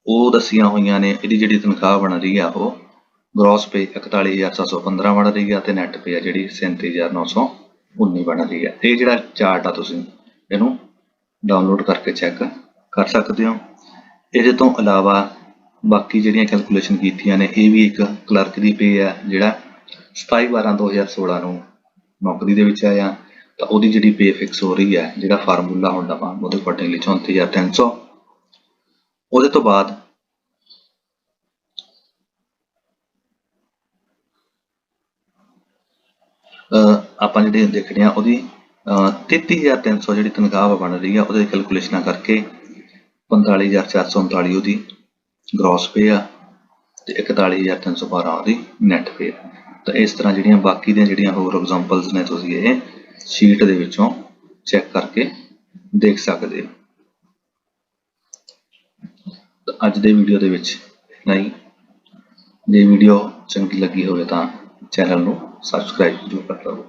ਉਹ ਦੱਸੀਆਂ ਹੋਈਆਂ ਨੇ। ਇਹਦੀ ਜਿਹੜੀ ਤਨਖਾਹ ਬਣ ਰਹੀ ਆ ਉਹ ਗ੍ਰੋਸ ਪੇ 41,715 ਬਣ ਰਹੀ ਆ ਤੇ ਨੈਟ ਪੇ ਆ ਜਿਹੜੀ 37,919 ਬਣ ਰਹੀ ਆ। ਇਹ ਜਿਹੜਾ ਚਾਰਟ ਆ ਤੁਸੀਂ ਇਹਨੂੰ ਡਾਊਨਲੋਡ ਕਰਕੇ ਚੈੱਕ ਕਰ ਸਕਦੇ ਹੋ। ਇਹਦੇ ਤੋਂ ਇਲਾਵਾ ਬਾਕੀ ਜਿਹੜੀਆਂ ਕੈਲਕੂਲੇਸ਼ਨ ਕੀਤੀਆਂ ਨੇ, ਇਹ ਵੀ ਇੱਕ ਕਲਰਕ ਦੀ ਪੇ ਆ ਜਿਹੜਾ 27/12/2016 ਨੂੰ ਨੌਕਰੀ ਦੇ ਵਿੱਚ ਆਇਆ। ਤਾਂ ਉਹਦੀ ਜਿਹੜੀ ਪੇ ਫਿਕਸ ਹੋ ਰਹੀ ਹੈ, ਜਿਹੜਾ ਫਾਰਮੂਲਾ ਹੁੰਦਾ ਵਾ ਉਹਦੇ ਅਕੋਰਡਿੰਗਲੀ 34,300। ਉਹਦੇ ਤੋਂ ਬਾਅਦ ਆਪਾਂ ਜਿਹੜੇ ਦੇਖਦੇ ਹਾਂ ਉਹਦੀ 33,300 ਜਿਹੜੀ ਤਨਖਾਹ ਬਣ ਰਹੀ ਆ ਉਹਦੇ ਕੈਲਕੂਲੇਸ਼ਨਾਂ ਕਰਕੇ 45,439 ਉਹਦੀ ਗ੍ਰੋਸ ਪੇ ਆ ਤੇ 41,312 ਉਹਦੀ ਨੈਟ ਪੇ ਆ। ਤਾਂ ਇਸ ਤਰ੍ਹਾਂ ਜਿਹੜੀਆਂ ਬਾਕੀ ਦੀਆਂ ਜਿਹੜੀਆਂ ਹੋਰ ਐਗਜ਼ਾਮਪਲਸ ਨੇ ਤੁਸੀਂ ਇਹ ਸ਼ੀਟ ਦੇ ਵਿੱਚੋਂ ਚੈੱਕ ਕਰਕੇ ਦੇਖ ਸਕਦੇ ਹੋ। ਤਾਂ ਅੱਜ ਦੇ ਵੀਡੀਓ ਦੇ ਵਿੱਚ ਨਹੀਂ, ਜੇ ਵੀਡੀਓ ਚੰਗੀ ਲੱਗੀ ਹੋਵੇ ਤਾਂ ਚੈਨਲ ਨੂੰ ਸਬਸਕ੍ਰਾਈਬ ਜ਼ਰੂਰ ਕਰ ਲਓ।